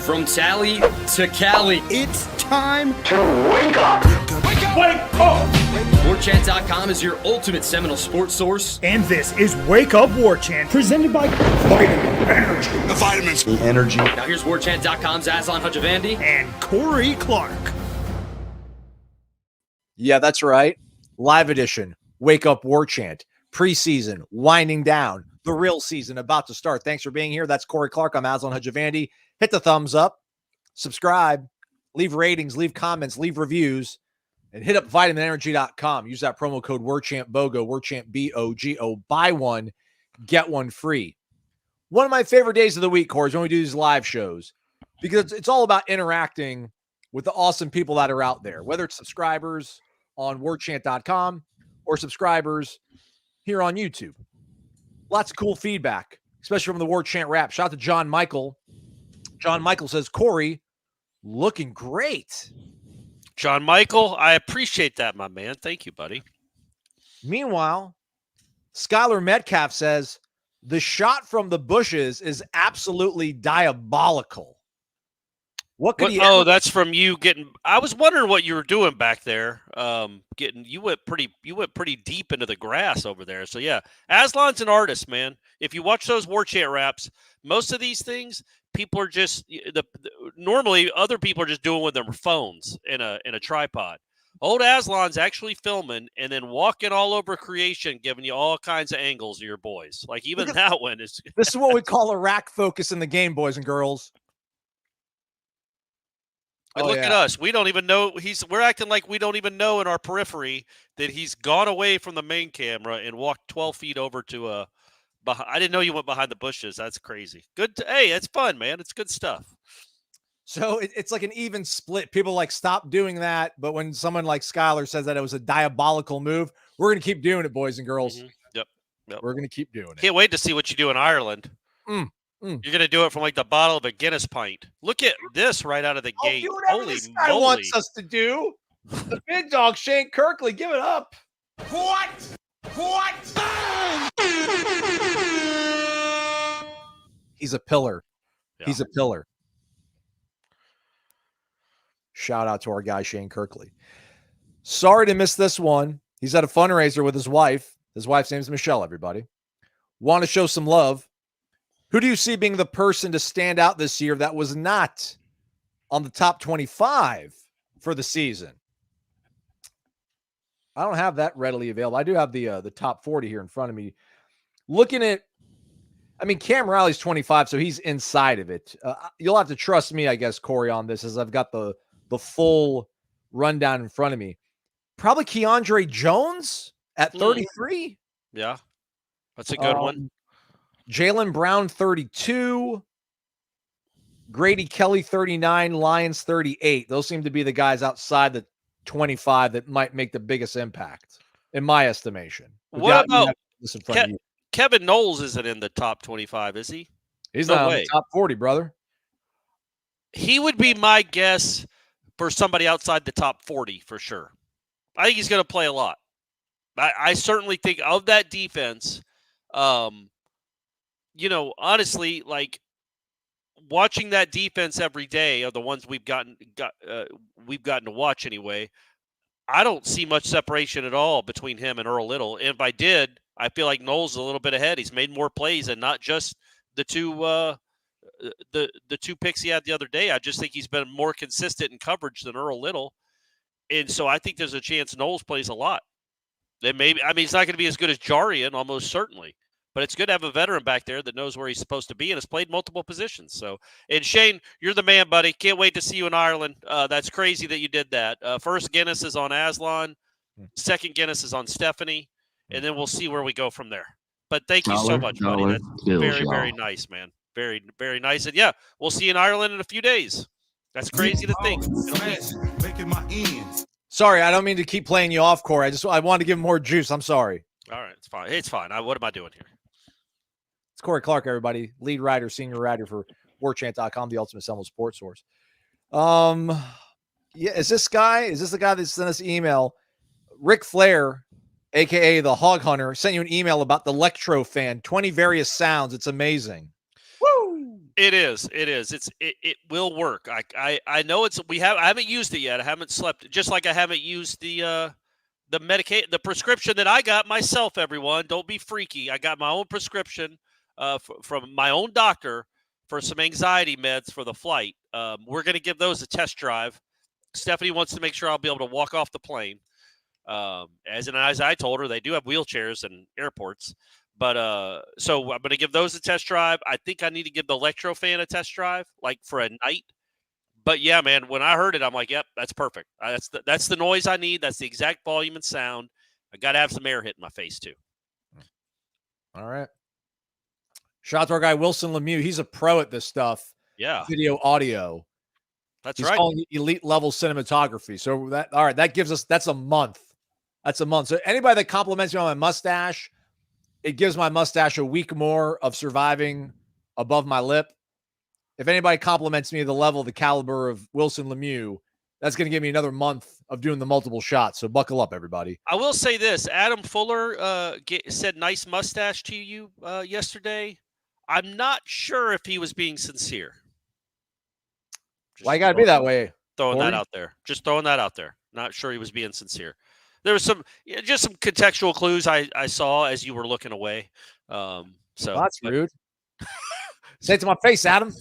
From Tally to Cali, It's time to wake up. Wake up! Wake up! Warchant.com is your ultimate Seminole sports source. And this is Wake Up Warchant, presented by Vitamin Energy. The vitamins. The energy. Now here's Warchant.com's Aslan Hajavandi And Corey Clark. Yeah, that's right. Live edition, Wake Up Warchant. Preseason, winding down. The real season about to start. Thanks for being here. That's Corey Clark. I'm Aslan Hajavandi. Hit the thumbs up, subscribe, leave ratings, leave comments, leave reviews, and hit up vitaminenergy.com. Use that promo code WARCHANT BOGO, WARCHANT BOGO. Buy one, get one free. One of my favorite days of the week, Corey, is when we do these live shows, because it's all about interacting with the awesome people that are out there, whether it's subscribers on warchant.com or subscribers here on YouTube. Lots of cool feedback, especially from the Warchant Rap. Shout out to John Michael. John Michael says, Corey, looking great. John Michael, I appreciate that, my man. Thank you, buddy. Meanwhile, Skylar Metcalf says, the shot from the bushes is absolutely diabolical. What could he? Oh, that's from you getting. I was wondering what you were doing back there. You went pretty deep into the grass over there. So yeah, Aslan's an artist, man. If you watch those Warchant raps, most of these things, people are just normally other people are just doing with their phones in a tripod. Old Aslan's actually filming and then walking all over creation, giving you all kinds of angles of your boys. Like even that one is. This is what we call a rack focus in the game, boys and girls. But look at us. We don't even know we're acting like we don't even know in our periphery that he's gone away from the main camera and walked 12 feet over to I didn't know you went behind the bushes. That's crazy. Good. Hey, it's fun, man. It's good stuff. So it's like an even split. People like stop doing that. But when someone like Skylar says that it was a diabolical move, we're going to keep doing it, boys and girls. Mm-hmm. Yep. We're going to keep doing it. Can't wait to see what you do in Ireland. You're going to do it from like the bottle of a Guinness pint. Look at this right out of the gate. Holy this guy moly. Wants us to do. The big dog, Shane Kirkley. Give it up. What? He's a pillar. Yeah. He's a pillar. Shout out to our guy, Shane Kirkley. Sorry to miss this one. He's at a fundraiser with his wife. His wife's name is Michelle, everybody. Want to show some love. Who do you see being the person to stand out this year that was not on the top 25 for the season? I don't have that readily available. I do have the top 40 here in front of me. Looking at, Cam Riley's 25, so he's inside of it. You'll have to trust me, I guess, Corey, on this, as I've got the full rundown in front of me. Probably Keandre Jones at 33. Yeah, that's a good one. Jaylen Brown, 32. Grady Kelly, 39. Lyons, 38. Those seem to be the guys outside the 25 that might make the biggest impact, in my estimation. What about Kevin Noles? Isn't in the top 25, is he? He's not in the top 40, brother. He would be my guess for somebody outside the top 40 for sure. I think he's going to play a lot. I certainly think of that defense. Honestly, like watching that defense every day, are the ones we've gotten to watch anyway. I don't see much separation at all between him and Earl Little. And if I did, I feel like Noles is a little bit ahead. He's made more plays, and not just the two picks he had the other day. I just think he's been more consistent in coverage than Earl Little, and so I think there's a chance Noles plays a lot. Then maybe he's not going to be as good as Jarian, almost certainly. But it's good to have a veteran back there that knows where he's supposed to be and has played multiple positions. So, and Shane, you're the man, buddy. Can't wait to see you in Ireland. That's crazy that you did that. First Guinness is on Aslan. Second Guinness is on Stephanie. And then we'll see where we go from there. But thank you so much, buddy. That's very, very nice, man. Very, very nice. And yeah, we'll see you in Ireland in a few days. That's crazy to think. Sorry, I don't mean to keep playing you off, Corey. I wanted to give him more juice. I'm sorry. All right, it's fine. It's fine. What am I doing here? It's Corey Clark, everybody. Lead writer, senior writer for Warchant.com, the ultimate Seminole sports source. Is this the guy that sent us email? Ric Flair aka the Hog Hunter, sent you an email about the Electro Fan. 20 various sounds. It's amazing. Woo! It is. It will work. I know I haven't used it yet. I haven't slept. Just like I haven't used the the prescription that I got myself. Everyone, don't be freaky. I got my own prescription from my own doctor for some anxiety meds for the flight. We're going to give those a test drive. Stephanie wants to make sure I'll be able to walk off the plane. As I told her, they do have wheelchairs in airports. But so I'm going to give those a test drive. I think I need to give the Electro Fan a test drive, like for a night. But yeah, man, when I heard it, I'm like, yep, that's perfect. That's the noise I need. That's the exact volume and sound. I got to have some air hitting my face too. All right. Shout out to our guy Wilson Lemieux. He's a pro at this stuff. Yeah. Video, audio. That's He's right. calling it elite level cinematography. So that gives us, that's a month. That's a month. So anybody that compliments me on my mustache, it gives my mustache a week more of surviving above my lip. If anybody compliments me the level, the caliber of Wilson Lemieux, that's going to give me another month of doing the multiple shots. So buckle up, everybody. I will say this. Adam Fuller said nice mustache to you yesterday. I'm not sure if he was being sincere. Why you got to be that way? Throwing that out there. Just throwing that out there. Not sure he was being sincere. There was some contextual clues I saw as you were looking away. So that's rude. Say it to my face, Adam.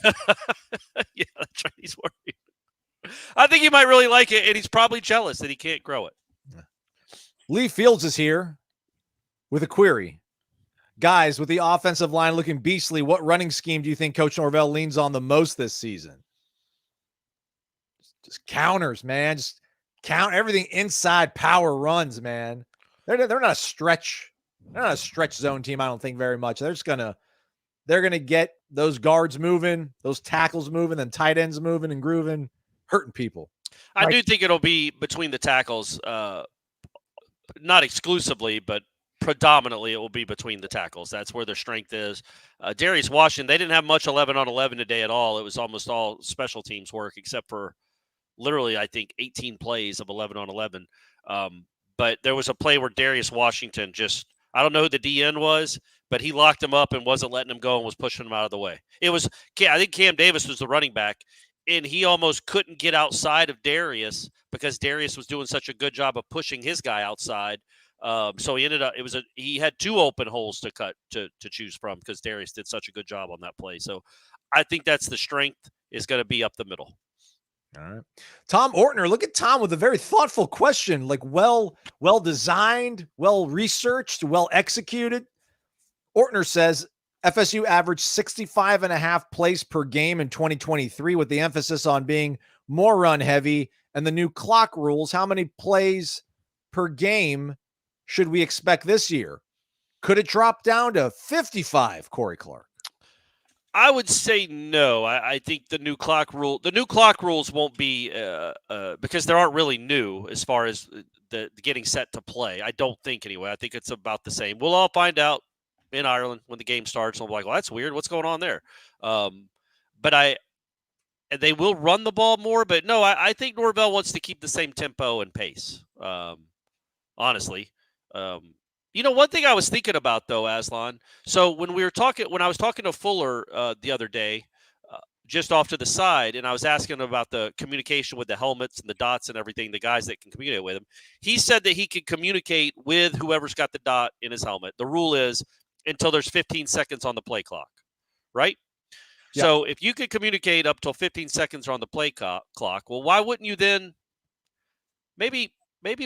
Yeah, that's right. He's worried. I think he might really like it, and he's probably jealous that he can't grow it. Lee Fields is here with a query. Guys, with the offensive line looking beastly, what running scheme do you think Coach Norvell leans on the most this season? Just counters, man. Just count everything inside power runs, man. They're not a stretch. They're not a stretch zone team, I don't think, very much. They're gonna get those guards moving, those tackles moving, and tight ends moving and grooving, hurting people. I do think it'll be between the tackles, not exclusively, but predominantly it will be between the tackles. That's where their strength is. Darius Washington, they didn't have much 11-on-11 today at all. It was almost all special teams work, except for literally, I think, 18 plays of 11-on-11. But there was a play where Darius Washington I don't know who the DN was, but he locked him up and wasn't letting him go and was pushing him out of the way. I think Cam Davis was the running back, and he almost couldn't get outside of Darius because Darius was doing such a good job of pushing his guy outside. So he ended up, he had two open holes to choose from because Darius did such a good job on that play. So I think that's the strength is going to be up the middle. All right. Tom Ortner, look at Tom with a very thoughtful question, like well designed, well researched, well executed. Ortner says FSU averaged 65.5 plays per game in 2023 with the emphasis on being more run heavy and the new clock rules. How many plays per game should we expect this year? Could it drop down to 55, Corey Clark? I would say no. I think the new clock rules won't be because they aren't really new as far as the getting set to play. I don't think anyway. I think it's about the same. We'll all find out in Ireland when the game starts. And we'll be like, well, that's weird. What's going on there? But they will run the ball more. But no, I think Norvell wants to keep the same tempo and pace. Honestly. One thing I was thinking about though, Aslan. So when I was talking to Fuller the other day, just off to the side, and I was asking about the communication with the helmets and the dots and everything, the guys that can communicate with him, he said that he could communicate with whoever's got the dot in his helmet. The rule is until there's 15 seconds on the play clock, right? Yeah. So if you could communicate up till 15 seconds on the play clock, well, why wouldn't you then maybe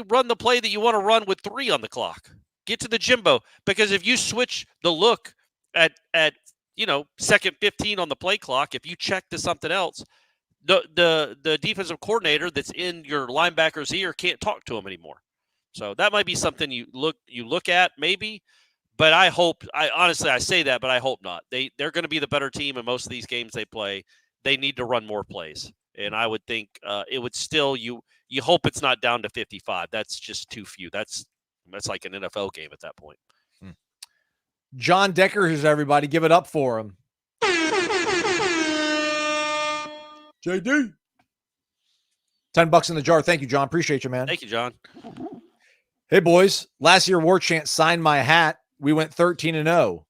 run the play that you want to run with 3 on the clock? Get to the Jimbo, because if you switch the look at second 15 on the play clock, if you check to something else, the defensive coordinator that's in your linebacker's ear can't talk to him anymore. So that might be something you look at maybe, but I say that, but I hope not. They're going to be the better team in most of these games they play. They need to run more plays, and I would think it would still you hope it's not down to 55. That's just too few. That's like an NFL game at that point. John Decker, who's everybody, give it up for him. JD. $10 in the jar. Thank you, John. Appreciate you, man. Thank you, John. Hey, boys. Last year, Warchant signed my hat. We went 13-0.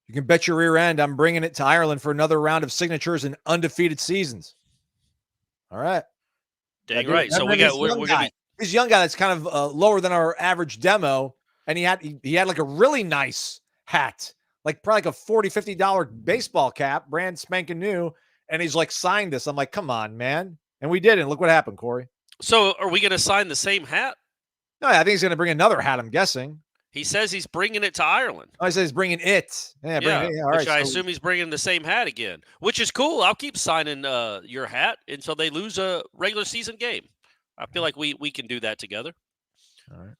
You can bet your rear end I'm bringing it to Ireland for another round of signatures and undefeated seasons. All right. Dang right. So we're gonna be this young guy that's kind of lower than our average demo, and he had like a really nice hat, like probably like a $40-$50 baseball cap, brand spanking new, and he's like signed this. I'm like, come on, man. And we did, and look what happened, Corey. So are we gonna sign the same hat? No, I think he's gonna bring another hat, I'm guessing. He says he's bringing it to Ireland. Oh, he says he's bringing it. Yeah, bringing it. All which right, I assume he's bringing the same hat again, which is cool. I'll keep signing your hat until they lose a regular season game. I feel like we can do that together. All right.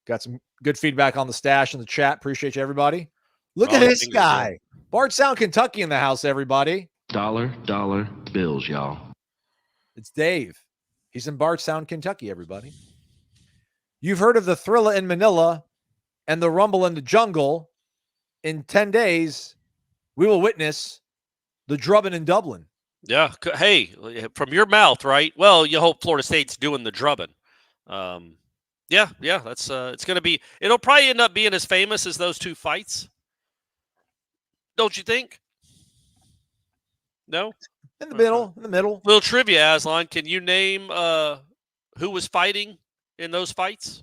Got some good feedback on the stash in the chat. Appreciate you, everybody. Look at this guy. Bardstown, Kentucky in the house, everybody. Dollar bills, y'all. It's Dave. He's in Bardstown, Kentucky, everybody. You've heard of the Thrilla in Manila and the Rumble in the Jungle. In 10 days, we will witness the drubbing in Dublin. Yeah. Hey, from your mouth, right? Well, you hope Florida State's doing the drubbing. Yeah. That's it's going to be. It'll probably end up being as famous as those two fights. Don't you think? No. In the middle. Little trivia, Aslan. Can you name who was fighting in those fights?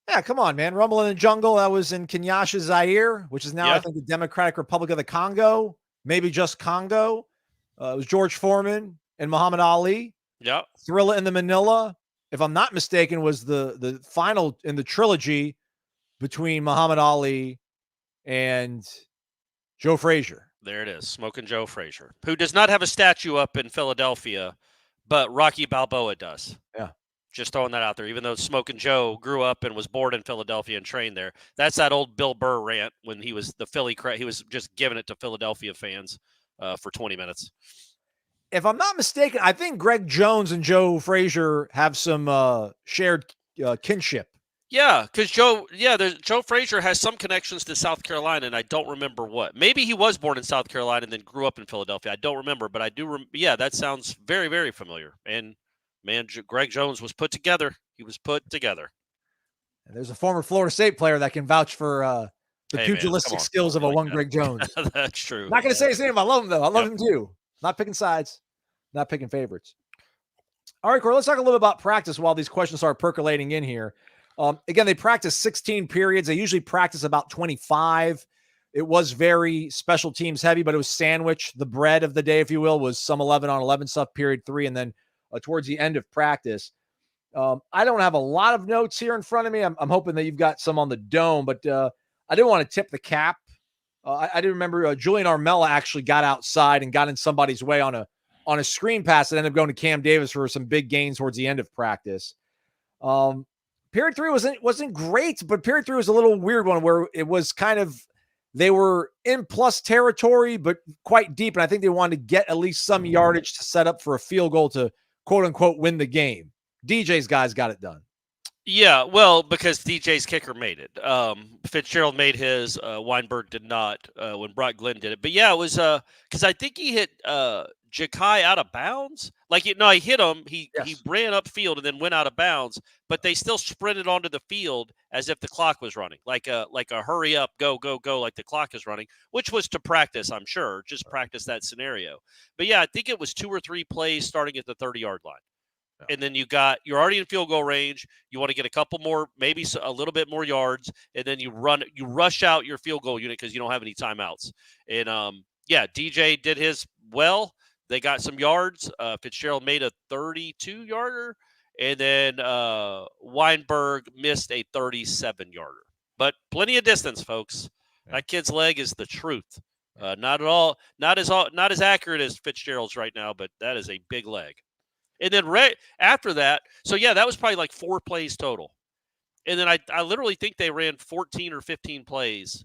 Yeah, come on, man. Rumble in the Jungle, that was in Kinshasa, Zaire, which is now, I think, the Democratic Republic of the Congo, maybe just Congo. It was George Foreman and Muhammad Ali. Yeah. Thrilla in the Manila, if I'm not mistaken, was the final in the trilogy between Muhammad Ali and Joe Frazier. There it is, Smoking Joe Frazier, who does not have a statue up in Philadelphia, but Rocky Balboa does. Yeah. Just throwing that out there, even though Smoking Joe grew up and was born in Philadelphia and trained there. That's that old Bill Burr rant when he was the Philly. He was just giving it to Philadelphia fans for 20 minutes. If I'm not mistaken, I think Greg Jones and Joe Frazier have some shared kinship. Yeah, because Joe Frazier has some connections to South Carolina, and I don't remember what. Maybe he was born in South Carolina and then grew up in Philadelphia. I don't remember, but I do. Yeah, that sounds very, very familiar. And man, Greg Jones was put together. He was put together. And there's a former Florida State player that can vouch for the pugilistic skills of one Greg Jones. That's true. Not going to say his name. I love him, though. I love him, too. Not picking sides. Not picking favorites. All right, Corey, let's talk a little bit about practice while these questions are percolating in here. Again, they practice 16 periods. They usually practice about 25. It was very special teams heavy, but it was sandwiched. The bread of the day, if you will, was some 11-on-11 stuff, period 3, and then towards the end of practice. I don't have a lot of notes here in front of me. I'm hoping that you've got some on the dome, but I didn't want to tip the cap. I did remember Julian Armella actually got outside and got in somebody's way on a screen pass that ended up going to Cam Davis for some big gains towards the end of practice. Period 3 wasn't great, but period 3 was a little weird one where it was kind of, they were in plus territory, but quite deep. And I think they wanted to get at least some yardage to set up for a field goal to quote unquote win the game. DJ's guys got it done. Yeah, well, because DJ's kicker made it. Fitzgerald made his. Weinberg did not when Brock Glenn did it. But yeah, it was because I think he hit Ja'Kai out of bounds. Like, he hit him. He ran upfield and then went out of bounds. But they still sprinted onto the field as if the clock was running, like a hurry up, go, like the clock is running, which was to practice, I'm sure, just practice that scenario. But yeah, I think it was 2 or 3 plays starting at the 30-yard line. And then you're already in field goal range. You want to get a couple more, maybe a little bit more yards, and then you rush out your field goal unit because you don't have any timeouts. And DJ did his well. They got some yards. Fitzgerald made a 32-yarder, and then Weinberg missed a 37-yarder. But plenty of distance, folks. Yeah. That kid's leg is the truth. Not as accurate as Fitzgerald's right now, but that is a big leg. And then after that, so yeah, that was probably like 4 plays total. And then I literally think they ran 14 or 15 plays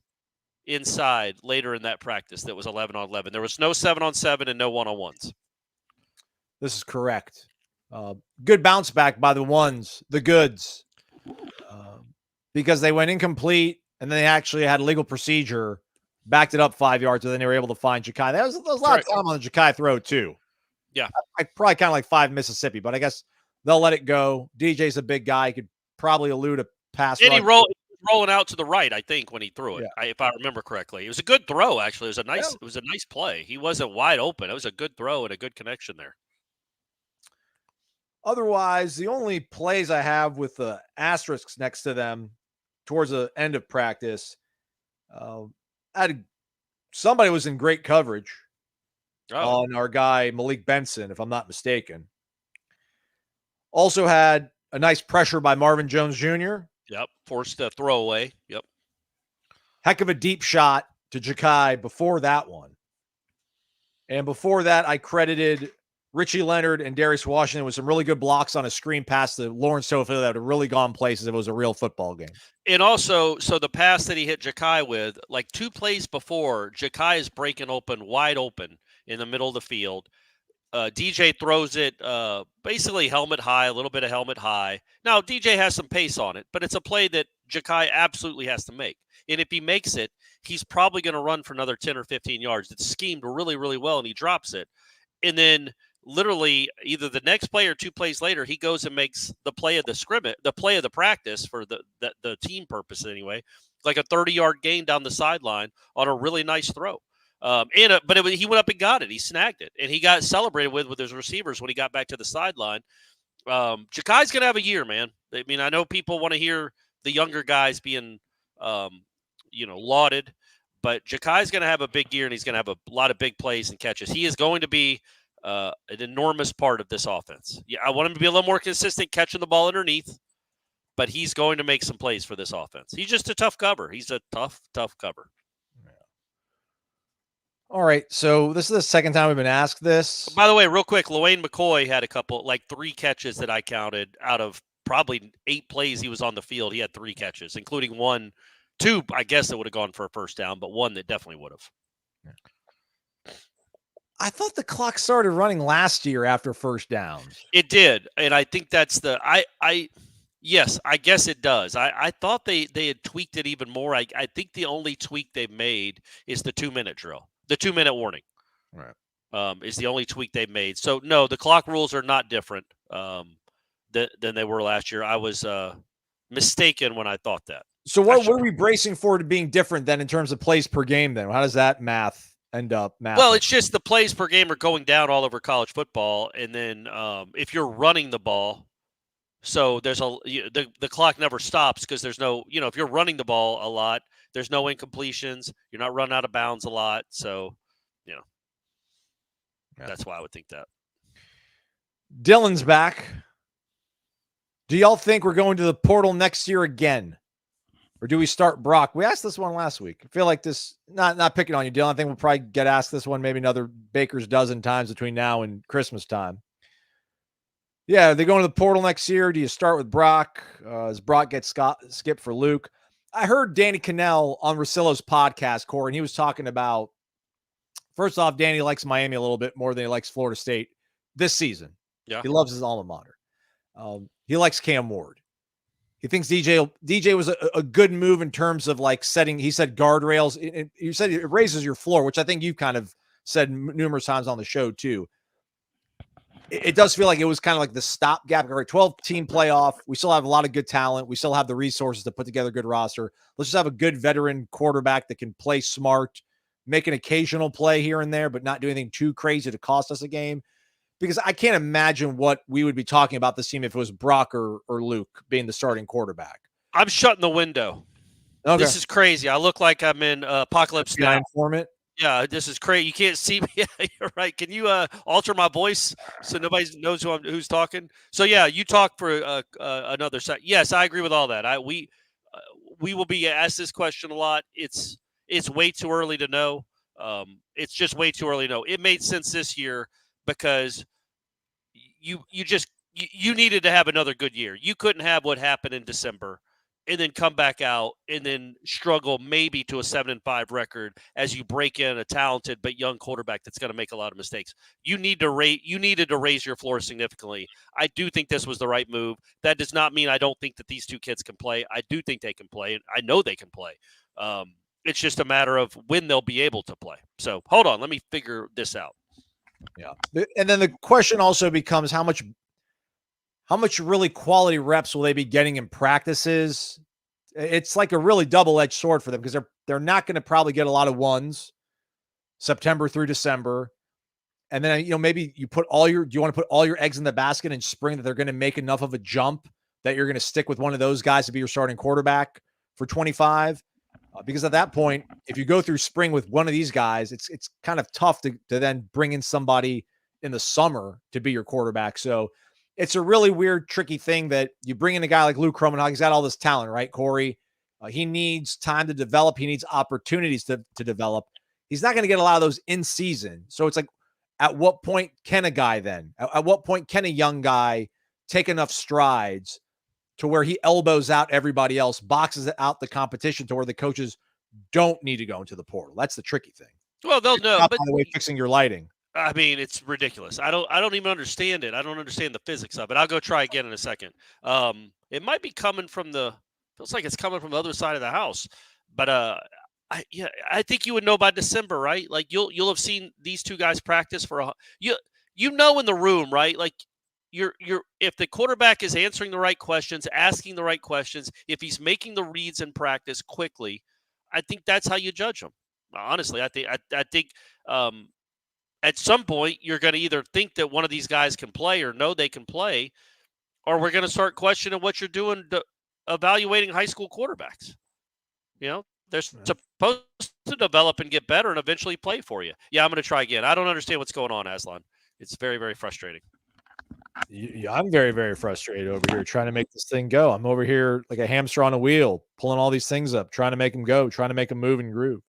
inside later in that practice that was 11-on-11. There was no 7-on-7 and no 1-on-1s. This is correct. Good bounce back by the goods, because they went incomplete and then they actually had a legal procedure, backed it up 5 yards, and then they were able to find Ja'Kai. There was a lot of time on the Ja'Kai throw too. Yeah. I probably kind of like 5 Mississippi, but I guess they'll let it go. DJ's a big guy. He could probably elude pass And he rush. rolling out to the right, I think, when he threw it. Yeah. If I remember correctly, it was a good throw. Actually, it Yeah. was a nice play. He wasn't wide open. It was a good throw and a good connection there. Otherwise, the only plays I have with the asterisks next to them towards the end of practice, somebody was in great coverage on our guy Malik Benson, if I'm not mistaken. Also had a nice pressure by Marvin Jones Jr. Yep, forced a throwaway. Yep. Heck of a deep shot to Ja'Kai before that one. And before that, I credited Richie Leonard and Darius Washington with some really good blocks on a screen pass to Lawrence Tofield that would have really gone places if it was a real football game. And also, so the pass that he hit Ja'Kai with, like 2 plays before, Ja'Kai is breaking open, wide open in the middle of the field. DJ throws it basically helmet high, a little bit of helmet high. Now, DJ has some pace on it, but it's a play that Ja'Kai absolutely has to make. And if he makes it, he's probably going to run for another 10 or 15 yards. It's schemed really, really well, and he drops it. And then literally either the next play or 2 plays later, he goes and makes the play of the scrimmage, the play of the practice for the team purpose anyway, like a 30-yard gain down the sideline on a really nice throw. He went up and got it. He snagged it, and he got celebrated with his receivers when he got back to the sideline. Ja'Kai's going to have a year, man. I mean, I know people want to hear the younger guys being, lauded, but Ja'Kai's going to have a big year, and he's going to have a lot of big plays and catches. He is going to be an enormous part of this offense. Yeah, I want him to be a little more consistent catching the ball underneath, but he's going to make some plays for this offense. He's just a tough cover. He's a tough cover. All right, so this is the second time we've been asked this. By the way, real quick, LaWayne McCoy had 3 catches that I counted out of probably 8 plays he was on the field. He had 3 catches, including 2, I guess, that would have gone for a first down, but 1 that definitely would have. I thought the clock started running last year after first downs. It did, and I think that's yes, I guess it does. I thought they had tweaked it even more. I think the only tweak they've made is the 2-minute drill. The 2-minute warning, right? Is the only tweak they've made. So no, the clock rules are not different than they were last year. I was mistaken when I thought that. So what are we bracing for to being different then in terms of plays per game? Then how does that math end up? Well, it's just the plays per game are going down all over college football, and then if you're running the ball, so there's the clock never stops because there's no, if you're running the ball a lot. There's no incompletions. You're not running out of bounds a lot. So, that's why I would think that. Dylan's back. Do y'all think we're going to the portal next year again? Or do we start Brock? We asked this one last week. I feel like this, not picking on you, Dylan. I think we'll probably get asked this one maybe another baker's dozen times between now and Christmas time. Yeah, are they going to the portal next year? Do you start with Brock? Does Brock get skipped for Luke? I heard Danny Cannell on Russillo's podcast, Corey, and he was talking about, first off, Danny likes Miami a little bit more than he likes Florida State this season. Yeah. He loves his alma mater. He likes Cam Ward. He thinks DJ was a good move in terms of setting, he said guardrails. You said it raises your floor, which I think you kind of said numerous times on the show too. It does feel like it was kind of like the stopgap. 12-team playoff. We still have a lot of good talent. We still have the resources to put together a good roster. Let's just have a good veteran quarterback that can play smart, make an occasional play here and there, but not do anything too crazy to cost us a game. Because I can't imagine what we would be talking about this team if it was Brock or Luke being the starting quarterback. I'm shutting the window. Okay. This is crazy. I look like I'm in Apocalypse Now. Informant. Yeah, this is crazy. You can't see me. Yeah, you're right. Can you alter my voice so nobody knows who's talking? So yeah, you talk for another second. Yes, I agree with all that. We will be asked this question a lot. It's way too early to know. It's just way too early to know. It made sense this year because you needed to have another good year. You couldn't have what happened in December and then come back out and then struggle maybe to a 7-5 record as you break in a talented but young quarterback that's going to make a lot of mistakes. You needed to raise your floor significantly. I do think this was the right move. That does not mean I don't think that these 2 kids can play. I do think they can play, and I know they can play. It's just a matter of when they'll be able to play. So hold on, let me figure this out. Yeah, and then the question also becomes how much how much really quality reps will they be getting in practices? It's like a really double-edged sword for them because they're not going to probably get a lot of ones September through December. And then, maybe you do you want to put all your eggs in the basket in spring that they're going to make enough of a jump that you're going to stick with one of those guys to be your starting quarterback for 25? Because at that point, if you go through spring with one of these guys, it's kind of tough to then bring in somebody in the summer to be your quarterback. So it's a really weird, tricky thing that you bring in a guy like Luke Kromenhoek. He's got all this talent, right, Corey? He needs time to develop. He needs opportunities to develop. He's not going to get a lot of those in season. So it's like, at what point can a guy then? At what point can a young guy take enough strides to where he elbows out everybody else, boxes out the competition to where the coaches don't need to go into the portal? That's the tricky thing. Well, they'll know. By But the way, fixing your lighting. I mean, it's ridiculous. I don't even understand it. I don't understand the physics of it. I'll go try again in a second. It might be coming from feels like it's coming from the other side of the house. But I think you would know by December, right? Like you'll have seen these two guys practice for in the room, right? Like you're if the quarterback is answering the right questions, asking the right questions, if he's making the reads in practice quickly, I think that's how you judge him. Honestly, I think at some point, you're going to either think that one of these guys can play or know they can play, or we're going to start questioning what you're doing evaluating high school quarterbacks. They're supposed to develop and get better and eventually play for you. Yeah, I'm going to try again. I don't understand what's going on, Aslan. It's very, very frustrating. I'm very, very frustrated over here trying to make this thing go. I'm over here like a hamster on a wheel, pulling all these things up, trying to make them go, trying to make them move and groove.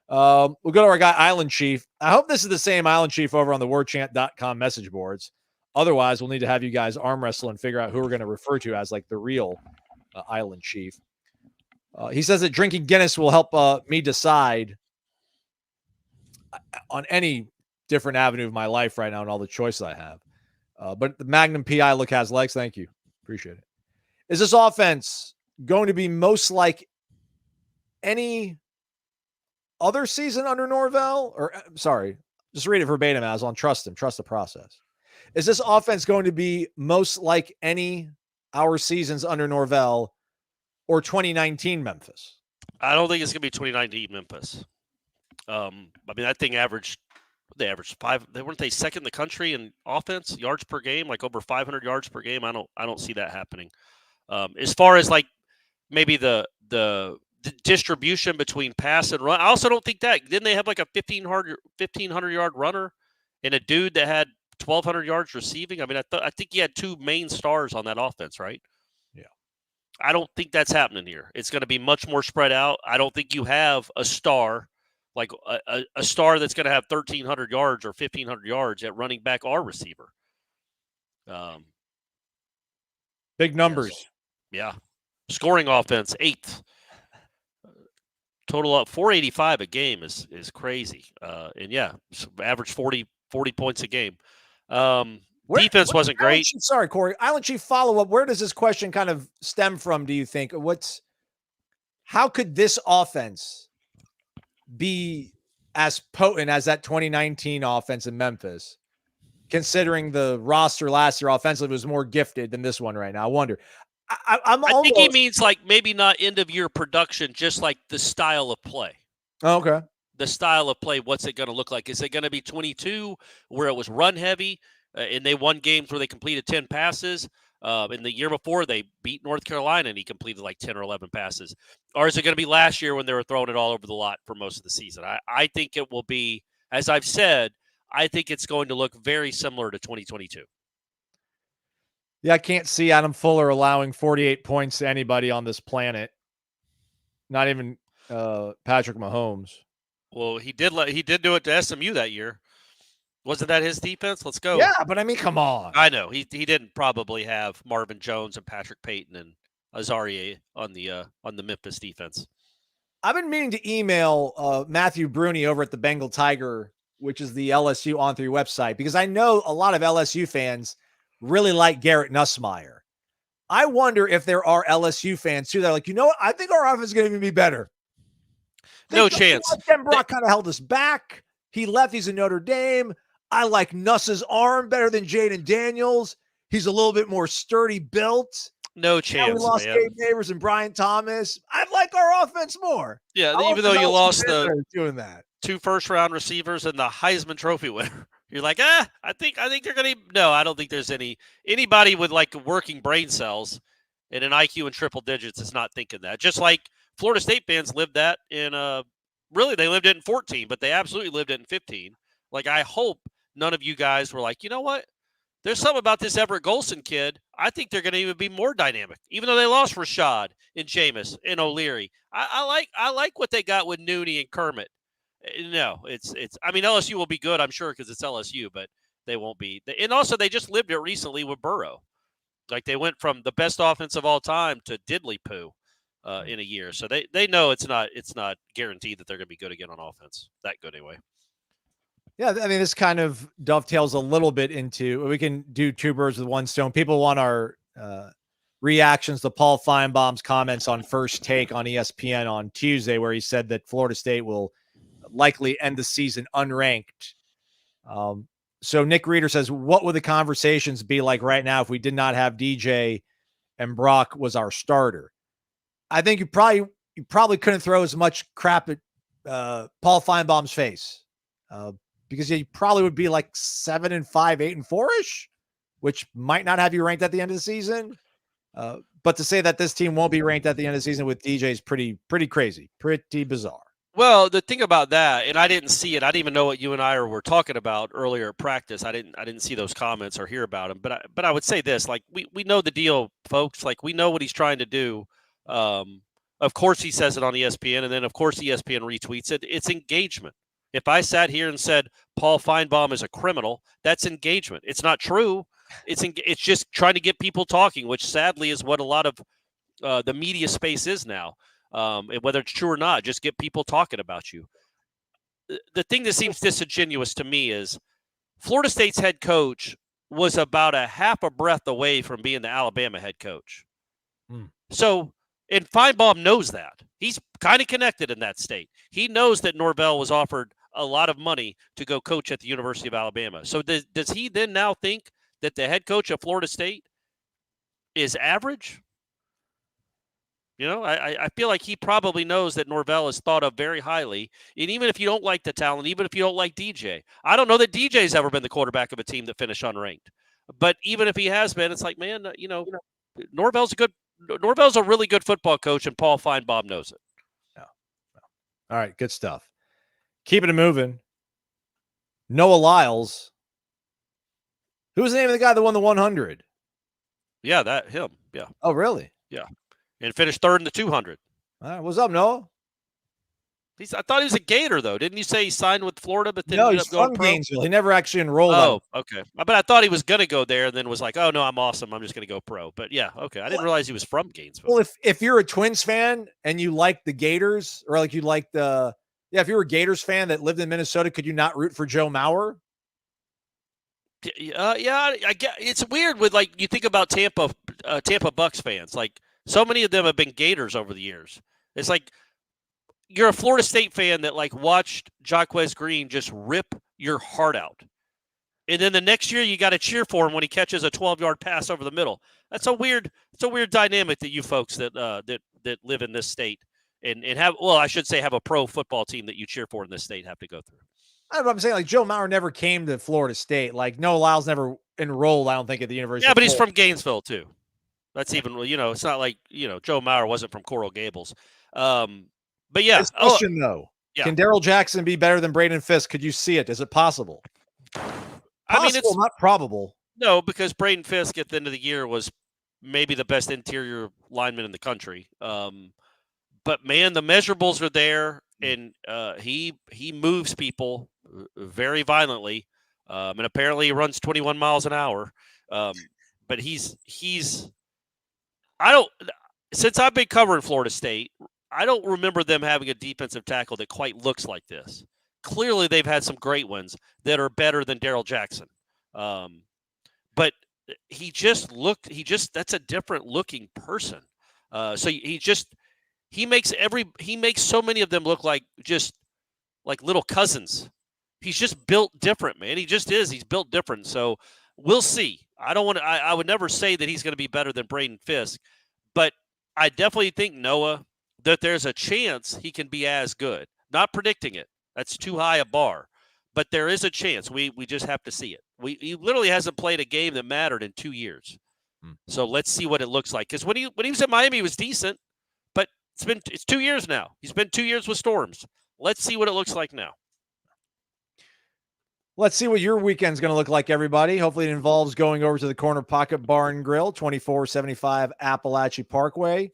We'll go to our guy, Island Chief. I hope this is the same Island Chief over on the warchant.com message boards. Otherwise, we'll need to have you guys arm wrestle and figure out who we're going to refer to as like the real Island Chief. He says that drinking Guinness will help me decide on any different avenue of my life right now and all the choices I have. But the Magnum PI look has legs. Thank you. Appreciate it. Is this offense going to be most like any other season under Norvell? Or sorry, just read it verbatim, Aslan. Trust him. Trust the process. Is this offense going to be most like any our seasons under Norvell or 2019 Memphis? I don't think it's going to be 2019 Memphis. I mean, that thing averaged 5. Weren't they second in the country in offense yards per game, like over 500 yards per game? I don't see that happening. As far as like maybe the distribution between pass and run, I also don't think that. Didn't they have like a 1,500 yard runner and a dude that had 1,200 yards receiving? I mean, I think he had two main stars on that offense, right? Yeah. I don't think that's happening here. It's going to be much more spread out. I don't think you have a star, like a star that's going to have 1,300 yards or 1,500 yards at running back or receiver. Big numbers. Yeah. Scoring offense, 8th. Total up 485 a game is crazy. And yeah, average 40 points a game. Defense wasn't great. Sorry, Corey. Island Chief follow-up. Where does this question kind of stem from, do you think? How could this offense be as potent as that 2019 offense in Memphis, considering the roster last year offensively was more gifted than this one right now? I wonder. I think he means like maybe not end-of-year production, just like the style of play. Oh, okay. The style of play, what's it going to look like? Is it going to be 22 where it was run-heavy and they won games where they completed 10 passes? In the year before, they beat North Carolina and he completed like 10 or 11 passes. Or is it going to be last year when they were throwing it all over the lot for most of the season? I think it will be, as I've said, I think it's going to look very similar to 2022. Yeah, I can't see Adam Fuller allowing 48 points to anybody on this planet. Not even Patrick Mahomes. Well, he did do it to SMU that year. Wasn't that his defense? Let's go. Yeah, but I mean, come on. I know he didn't probably have Marvin Jones and Patrick Payton and Azarie on the Memphis defense. I've been meaning to email Matthew Bruni over at the Bengal Tiger, which is the LSU On3 website, because I know a lot of LSU fans really like Garrett Nussmeier. I wonder if there are LSU fans too that are like, you know what? I think our offense is going to be better. No chance. Ken Brock kind of held us back. He left. He's in Notre Dame. I like Nuss's arm better than Jaden Daniels. He's a little bit more sturdy built. No Now we chance, lost man. Gabe Neighbors and Brian Thomas. I like our offense more. Yeah, How even though you else lost is the there doing that. 2 first-round receivers and the Heisman Trophy winner, you're like, I think they're gonna. No, I don't think there's anybody with like working brain cells and an IQ in triple digits is not thinking that. Just like Florida State fans lived that in really they lived it in 14, but they absolutely lived it in 15. Like I hope none of you guys were like, you know what? There's something about this Everett Golson kid. I think they're going to even be more dynamic, even though they lost Rashad and Jameis and O'Leary. I like what they got with Nooney and Kermit. No, it's. I mean, LSU will be good, I'm sure, because it's LSU, but they won't be. And also, they just lived it recently with Burrow. Like they went from the best offense of all time to diddly poo in a year. So they know it's not guaranteed that they're going to be good again on offense. That good anyway. Yeah, I mean, this kind of dovetails a little bit into, we can do two birds with one stone. People want our reactions to Paul Feinbaum's comments on First Take on ESPN on Tuesday, where he said that Florida State will likely end the season unranked. So Nick Reeder says, what would the conversations be like right now if we did not have DJ and Brock was our starter? I think you probably couldn't throw as much crap at Paul Feinbaum's face. Because he probably would be like 7-5, 8-4-ish, which might not have you ranked at the end of the season. But to say that this team won't be ranked at the end of the season with DJ is pretty crazy, pretty bizarre. Well, the thing about that, and I didn't see it. I didn't even know what you and I were talking about earlier at practice. I didn't see those comments or hear about them. But I would say this: like we know the deal, folks. Like we know what he's trying to do. Of course, he says it on ESPN, and then of course ESPN retweets it. It's engagement. If I sat here and said Paul Feinbaum is a criminal, that's engagement. It's not true. It's just trying to get people talking, which sadly is what a lot of the media space is now. And whether it's true or not, just get people talking about you. The thing that seems disingenuous to me is Florida State's head coach was about a half a breath away from being the Alabama head coach. So, and Feinbaum knows that. He's kind of connected in that state. He knows that Norvell was offered a lot of money to go coach at the University of Alabama. So does he then now think that the head coach of Florida State is average? You know, I feel like he probably knows that Norvell is thought of very highly. And even if you don't like the talent, even if you don't like DJ, I don't know that DJ's ever been the quarterback of a team that finished unranked. But even if he has been, it's like, man, Norvell's a really good football coach, and Paul Feinbaum knows it. No. All right, good stuff. Keeping it moving. Noah Lyles. Who's the name of the guy that won the 100? Yeah, him. Yeah. Oh, really? Yeah. And finished third in the 200. All right, what's up, Noah? I thought he was a Gator, though. Didn't you say he signed with Florida? But then no, he's from Gainesville. He never actually enrolled. Oh, okay. But I thought he was going to go there and then was like, oh, no, I'm awesome. I'm just going to go pro. But yeah, okay. I didn't realize he was from Gainesville. Well, if you're a Twins fan and you like the Gators, or like you like if you were a Gators fan that lived in Minnesota, could you not root for Joe Mauer? Yeah, I get. It's weird with like you think about Tampa Bucks fans. Like so many of them have been Gators over the years. It's like you're a Florida State fan that like watched Jacquez Green just rip your heart out, and then the next year you got to cheer for him when he catches a 12-yard pass over the middle. It's a weird dynamic that you folks that live in this state and have, well, I should say have a pro football team that you cheer for in this state have to go through. I'm saying, like, Joe Mauer never came to Florida State. Like, Noah Lyles never enrolled, I don't think, at the University. Yeah, but he's from Gainesville, too. That's even, it's not like, Joe Mauer wasn't from Coral Gables. But yeah. This question, though. Yeah. Can Daryl Jackson be better than Braden Fisk? Could you see it? Is it possible? I mean, it's not probable. No, because Braden Fisk at the end of the year was maybe the best interior lineman in the country. But, man, the measurables are there, and he moves people very violently, and apparently he runs 21 miles an hour. But since I've been covering Florida State, I don't remember them having a defensive tackle that quite looks like this. Clearly, they've had some great ones that are better than Daryl Jackson. But that's a different looking person. So he makes so many of them look like just like little cousins. He's just built different, man. He just is. He's built different. So we'll see. I don't want to. I would never say that he's going to be better than Braden Fisk, but I definitely think, Noah, that there's a chance he can be as good. Not predicting it. That's too high a bar. But there is a chance. We just have to see it. He literally hasn't played a game that mattered in 2 years. So let's see what it looks like. Because when he was at Miami, he was decent. But it's 2 years now. He's been 2 years with Storms. Let's see what it looks like now. Let's see what your weekend's going to look like, everybody. Hopefully it involves going over to the Corner Pocket Bar and Grill, 2475 Appalachia Parkway.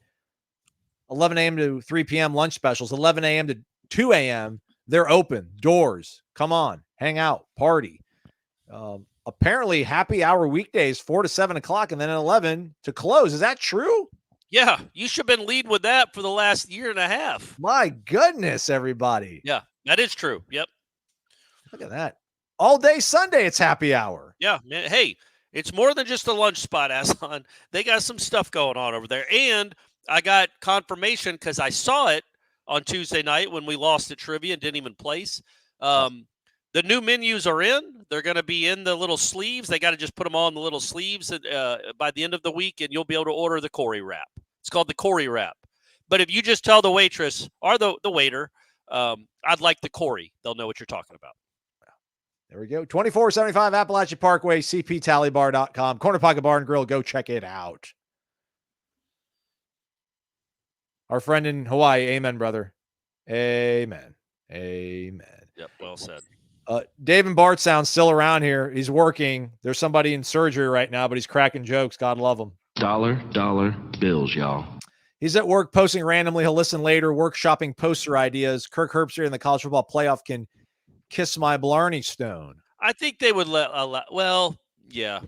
11 a.m. to 3 p.m. lunch specials, 11 a.m. to 2 a.m. They're open. Doors. Come on. Hang out. Party. Apparently happy hour weekdays, 4 to 7 o'clock, and then at 11 to close. Is that true? Yeah. You should have been leading with that for the last year and a half. My goodness, everybody. Yeah, that is true. Yep. Look at that. All day Sunday, it's happy hour. Yeah, man. Hey, it's more than just a lunch spot, Aslan. They got some stuff going on over there. And I got confirmation because I saw it on Tuesday night when we lost at trivia and didn't even place. The new menus are in. They're going to be in the little sleeves. They got to just put them on the little sleeves by the end of the week, and you'll be able to order the Corey wrap. It's called the Corey wrap. But if you just tell the waitress or the waiter, I'd like the Corey, they'll know what you're talking about. There we go. 2475 Appalachia Parkway, cptallybar.com. Corner Pocket Bar and Grill. Go check it out. Our friend in Hawaii. Amen, brother. Amen. Amen. Yep, well said. Dave and Bart sounds still around here. He's working. There's somebody in surgery right now, but he's cracking jokes. God love him. Dollar bills, y'all. He's at work posting randomly. He'll listen later. Workshopping poster ideas. Kirk Herbstreit in the college football playoff can kiss my Blarney Stone. I think they would well, yeah.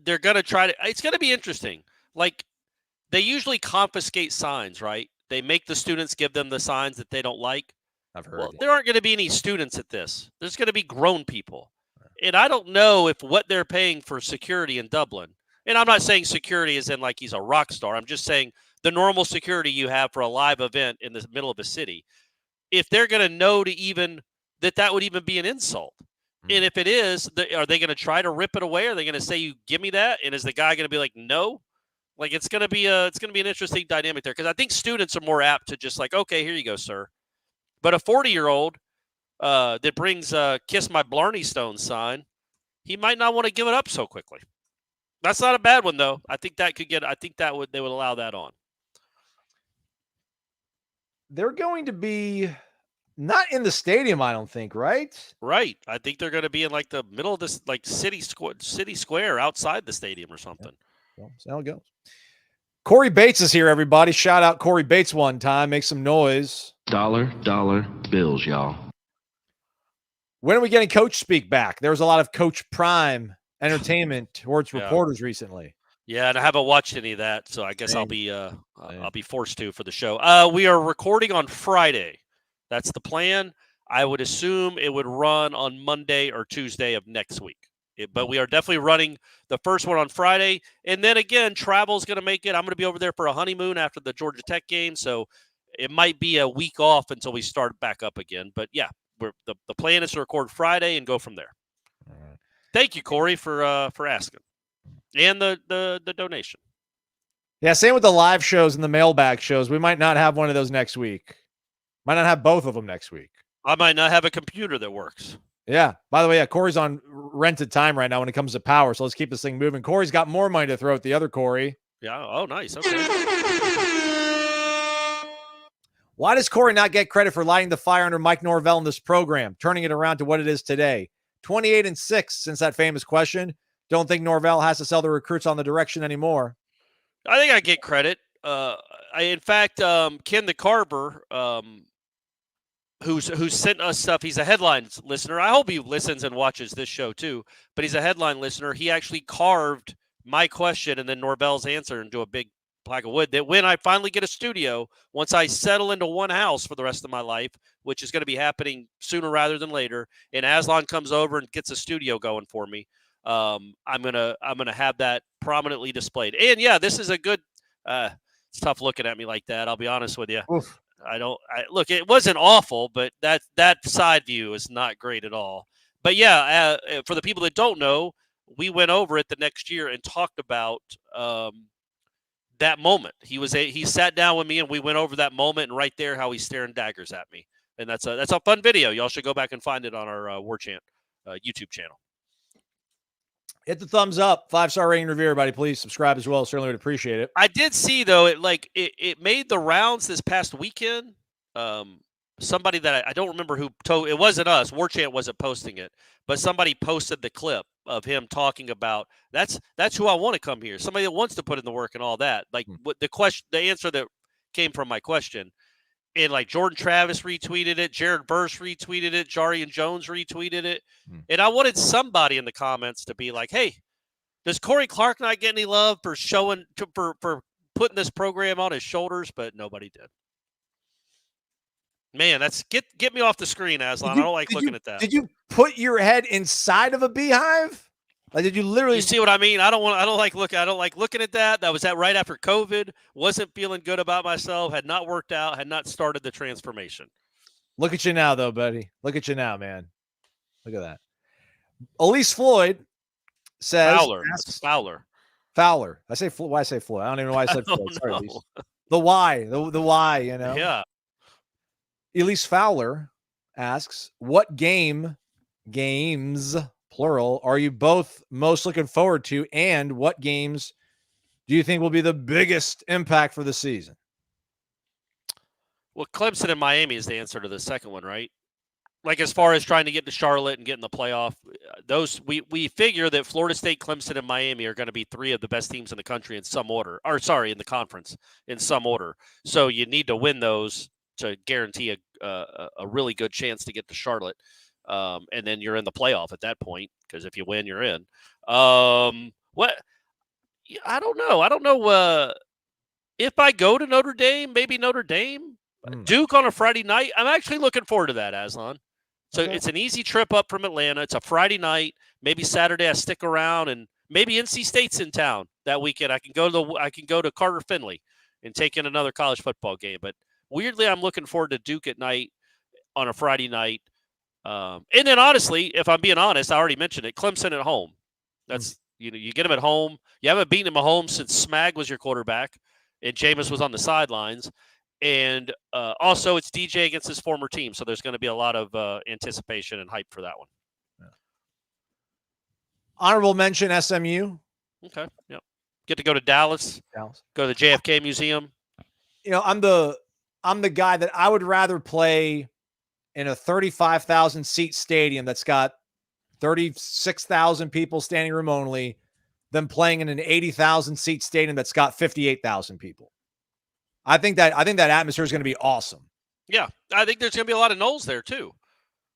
They're going to try to – it's going to be interesting. Like, they usually confiscate signs, right? They make the students give them the signs that they don't like. I've heard. Well, there aren't going to be any students at this. There's going to be grown people. And I don't know if what they're paying for security in Dublin, and I'm not saying security is in like he's a rock star. I'm just saying the normal security you have for a live event in the middle of a city, if they're going to know to even that would even be an insult. And if it is, are they going to try to rip it away? Are they going to say, you give me that? And is the guy going to be like, no? Like, it's going to be an interesting dynamic there. Because I think students are more apt to just like, okay, here you go, sir. But a 40-year-old that brings Kiss My Blarney Stone sign, he might not want to give it up so quickly. That's not a bad one, though. I think they would allow that on. They're going to be not in the stadium, I don't think, right? Right. I think they're going to be in like the middle of this, like city square outside the stadium or something. Well, that's how it goes. Corey Bates is here, everybody. Shout out Corey Bates one time. Make some noise. Dollar bills, y'all. When are we getting Coach Speak back? There was a lot of Coach Prime entertainment towards reporters recently. Yeah, and I haven't watched any of that, so I guess I'll be forced to for the show. We are recording on Friday. That's the plan. I would assume it would run on Monday or Tuesday of next week. But we are definitely running the first one on Friday. And then again, travel is going to make it. I'm going to be over there for a honeymoon after the Georgia Tech game. So it might be a week off until we start back up again. But yeah, the plan is to record Friday and go from there. All right. Thank you, Corey, for asking. And the donation. Yeah, same with the live shows and the mailbag shows. We might not have one of those next week. Might not have both of them next week. I might not have a computer that works. Yeah. By the way, yeah, Corey's on rented time right now when it comes to power. So let's keep this thing moving. Corey's got more money to throw at the other Corey. Yeah. Oh, nice. Okay. Why does Corey not get credit for lighting the fire under Mike Norvell in this program, turning it around to what it is today? 28-6 since that famous question. Don't think Norvell has to sell the recruits on the direction anymore. I think I get credit. In fact, Ken the Carver, who's sent us stuff. He's a headlines listener. I hope he listens and watches this show too. But he's a headline listener. He actually carved my question and then Norvell's answer into a big plaque of wood. That when I finally get a studio, once I settle into one house for the rest of my life, which is going to be happening sooner rather than later, and Aslan comes over and gets a studio going for me, I'm gonna have that prominently displayed. And yeah, this is a good. It's tough looking at me like that. I'll be honest with you. Oof. Look, it wasn't awful, but that side view is not great at all. But yeah, for the people that don't know, we went over it the next year and talked about that moment. He sat down with me and we went over that moment, and right there how he's staring daggers at me. And that's a fun video. Y'all should go back and find it on our Warchant YouTube channel. Hit the thumbs up, 5-star rating review, everybody. Please subscribe as well. Certainly would appreciate it. I did see though, it made the rounds this past weekend. Somebody that I don't remember who told, it wasn't us. Warchant wasn't posting it, but somebody posted the clip of him talking about that's who I want to come here. Somebody that wants to put in the work and all that. Like what the answer that came from my question. And like Jordan Travis retweeted it, Jared Burse retweeted it, Jarian Jones retweeted it. And I wanted somebody in the comments to be like, hey, does Corey Clark not get any love for for putting this program on his shoulders? But nobody did. Man, that's get me off the screen, Aslan. I don't like looking at that. Did you put your head inside of a beehive? Like, did you literally? You see what I mean? I don't like looking at that. That was right after COVID. Wasn't feeling good about myself. Had not worked out. Had not started the transformation. Look at you now, though, buddy. Look at you now, man. Look at that. Elise Floyd says Fowler. I say why I say Floyd. I don't even know why I said Floyd. Sorry, Elise. The why. The why. You know. Yeah. Elise Fowler asks, "What games, plural, are you both most looking forward to, and what games do you think will be the biggest impact for the season?" Well, Clemson and Miami is the answer to the second one, right? Like as far as trying to get to Charlotte and get in the playoff, those we figure that Florida State, Clemson, and Miami are going to be three of the best teams in the country in some order, in the conference in some order. So you need to win those to guarantee a really good chance to get to Charlotte. And then you're in the playoff at that point, because if you win, you're in. What? I don't know. I don't know if I go to Notre Dame, maybe Notre Dame. Duke on a Friday night. I'm actually looking forward to that, Aslan. So It's an easy trip up from Atlanta. It's a Friday night. Maybe Saturday I stick around, and maybe NC State's in town that weekend. I can go to Carter Finley and take in another college football game. But weirdly, I'm looking forward to Duke at night on a Friday night. And then honestly, if I'm being honest, I already mentioned it, Clemson at home. That's, you get them at home. You haven't beaten them at home since Smag was your quarterback and Jameis was on the sidelines. And also it's DJ against his former team. So there's going to be a lot of anticipation and hype for that one. Yeah. Honorable mention SMU. Okay. Yep. Get to go to Dallas. Go to the JFK Museum. I'm the guy that I would rather play in a 35,000 seat stadium that's got 36,000 people standing room only than playing in an 80,000 seat stadium that's got 58,000 people. I think that atmosphere is going to be awesome. Yeah. I think there's going to be a lot of Noles there too.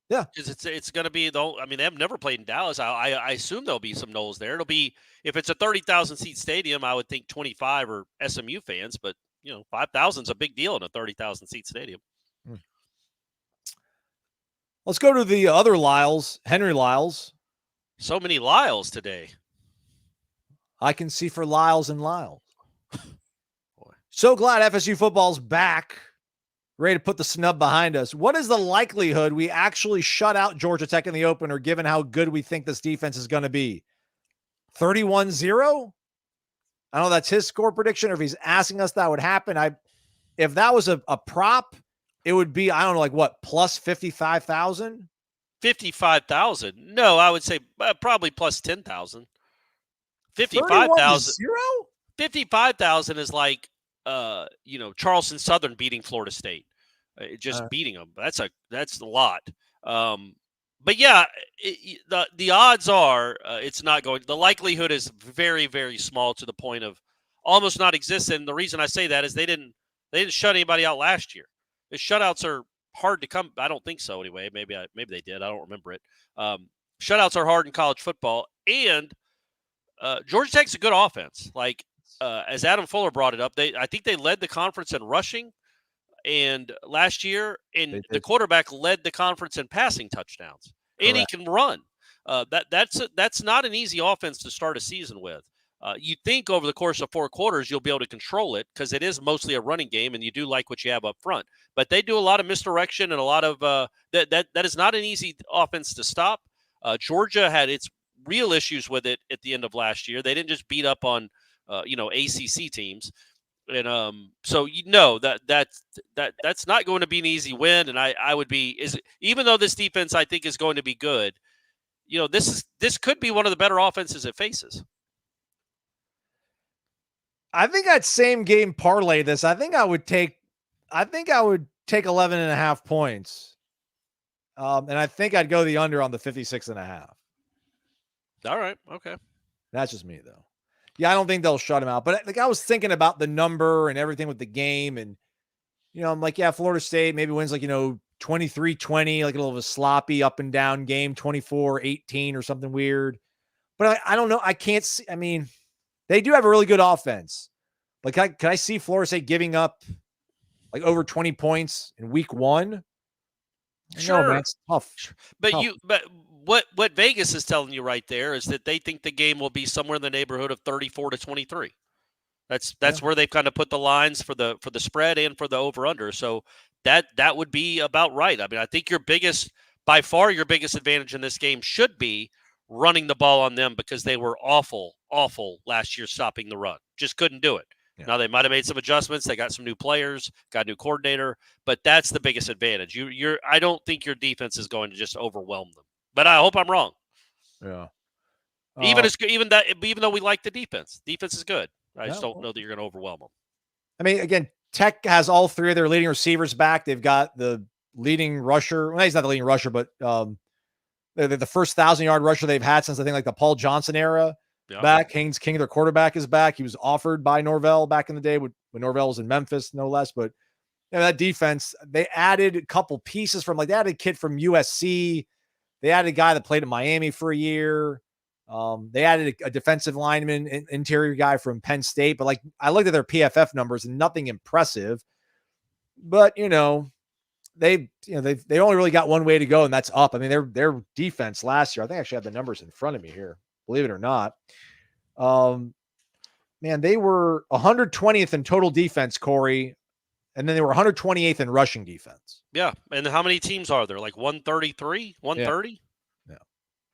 Yeah. Because it's going to be, they have never played in Dallas. I assume there'll be some Noles there. It'll be, if it's a 30,000 seat stadium, I would think 25 are SMU fans, but 5,000 is a big deal in a 30,000 seat stadium. Let's go to the other Lyles, Henry Lyles. So many Lyles today. I can see for Lyles and Lyles. So glad FSU football's back, ready to put the snub behind us. What is the likelihood we actually shut out Georgia Tech in the opener, given how good we think this defense is going to be? 31-0? I don't know if that's his score prediction or if he's asking us that would happen. If that was a prop, it would be, I don't know, like what, plus 55,000? 55,000? No, I would say probably plus 10,000. 55,000. 55,000 is like, Charleston Southern beating Florida State, beating them. That's a lot. But yeah, the odds are it's not going. The likelihood is very, very small to the point of almost not existent. The reason I say that is they didn't shut anybody out last year. The shutouts are hard to come. I don't think so anyway. Maybe they did. I don't remember it. Shutouts are hard in college football, and Georgia Tech's a good offense. Like as Adam Fuller brought it up, I think they led the conference in rushing, and last year, and the quarterback led the conference in passing touchdowns, and he can run. That's not an easy offense to start a season with. You think over the course of 4 quarters you'll be able to control it because it is mostly a running game, and you do like what you have up front. But they do a lot of misdirection and a lot of that is not an easy offense to stop. Georgia had its real issues with it at the end of last year. They didn't just beat up on, ACC teams. And so that's not going to be an easy win. And I would be even though this defense I think is going to be good, this could be one of the better offenses it faces. I think I'd same game parlay this. I think I would take 11.5 points. And I think I'd go the under on the 56.5. All right. Okay. That's just me though. Yeah, I don't think they'll shut him out. But like I was thinking about the number and everything with the game. And, I'm like, yeah, Florida State maybe wins like, 23-20, like a little of a sloppy up and down game, 24-18 or something weird. But I don't know. I can't see. I mean, they do have a really good offense. Like, can I see Florida State giving up like over 20 points in week 1? Sure. No, man, it's tough. But what Vegas is telling you right there is that they think the game will be somewhere in the neighborhood of 34-23. That's where they've kind of put the lines for the spread and for the over under. So that would be about right. I mean, I think by far your biggest advantage in this game should be running the ball on them because they were awful last year stopping the run. Just couldn't do it. Yeah. Now they might have made some adjustments. They got some new players, got a new coordinator, but that's the biggest advantage. I don't think your defense is going to just overwhelm them. But I hope I'm wrong. Yeah. Even though we like the defense is good. I just don't know that you're going to overwhelm them. I mean, again, Tech has all 3 of their leading receivers back. They've got the leading rusher. Well, he's not the leading rusher, but they're the first 1,000-yard rusher they've had since I think like the Paul Johnson era. Yeah. Back. Haynes King, their quarterback, is back. He was offered by Norvell back in the day when Norvell was in Memphis, no less. But that defense, they added a couple pieces from they added a kid from USC. They added a guy that played at Miami for a year. They added a defensive lineman, interior guy from Penn State. But I looked at their PFF numbers and nothing impressive. But they only really got one way to go, and that's up. I mean, their defense last year, I think I actually have the numbers in front of me here, believe it or not. Man, they were 120th in total defense, Corey, and then they were 128th in rushing defense. Yeah, and how many teams are there? Like 133, 130?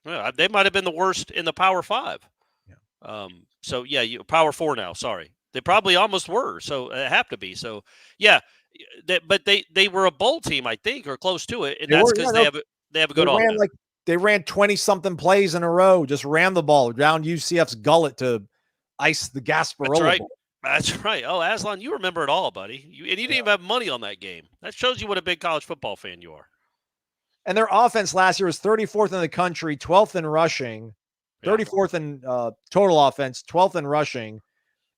Yeah, they might have been the worst in the Power 5. Yeah. Power 4 now, sorry. They probably almost were, so it have to be. So, yeah, but they were a bowl team, I think, or close to it, and that's because they have a good offense. They ran 20-something plays in a row, just ran the ball down UCF's gullet to ice the Gasparilla. That's right. That's right. Oh, Aslan, you remember it all, buddy. You didn't even have money on that game. That shows you what a big college football fan you are. And their offense last year was 34th in the country, 12th in rushing, 34th in total offense, 12th in rushing,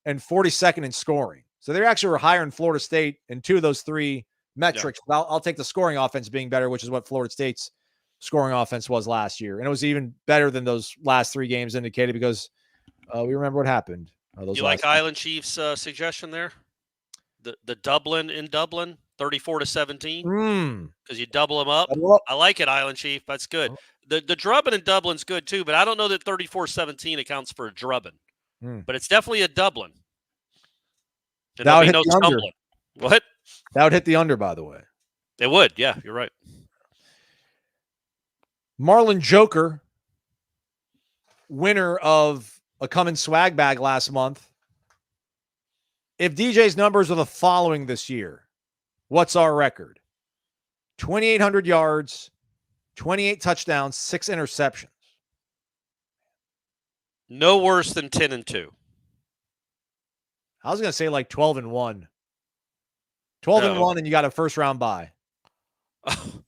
and 42nd in scoring. So they actually were higher in Florida State in 2 of those 3 metrics. Yeah. I'll take the scoring offense being better, which is what Florida State's scoring offense was last year. And it was even better than those last 3 games indicated because we remember what happened. You like Island Chiefs' suggestion there? The Dublin in Dublin, 34-17, because you double them up. I like it, Island Chief. That's good. The drubbing in Dublin's good too, but I don't know that 34-17 accounts for a drubbing. But it's definitely a Dublin. And that would hit the under. What? That would hit the under, by the way. It would. Yeah, you're right. Marlon Joker, winner of a Cummins swag bag last month. If DJ's numbers are the following this year, what's our record? 2,800 yards, 28 touchdowns, 6 interceptions. No worse than 10-2. I was going to say 12-1. 12-1, and you got a first-round bye.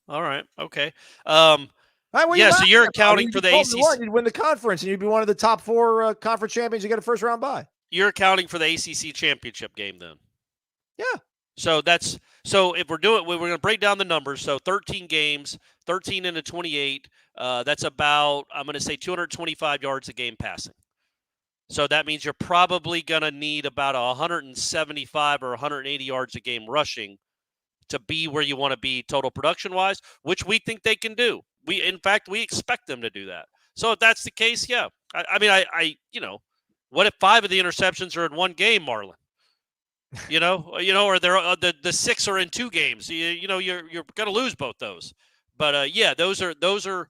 All right. Okay. Right, so you're accounting for the ACC. You'd win the conference, and you'd be one of the top 4 conference champions. You get a first-round bye. You're accounting for the ACC championship game then. Yeah. So if we're going to break down the numbers. So 13 games, 13 into 28. That's about, I'm going to say 225 yards a game passing. So that means you're probably going to need about 175 or 180 yards a game rushing to be where you want to be total production wise, which we think they can do. In fact, we expect them to do that. So if that's the case, yeah. What if 5 of the interceptions are in one game, Marlon? Or they're the 6 are in 2 games. You're going to lose both those. But those are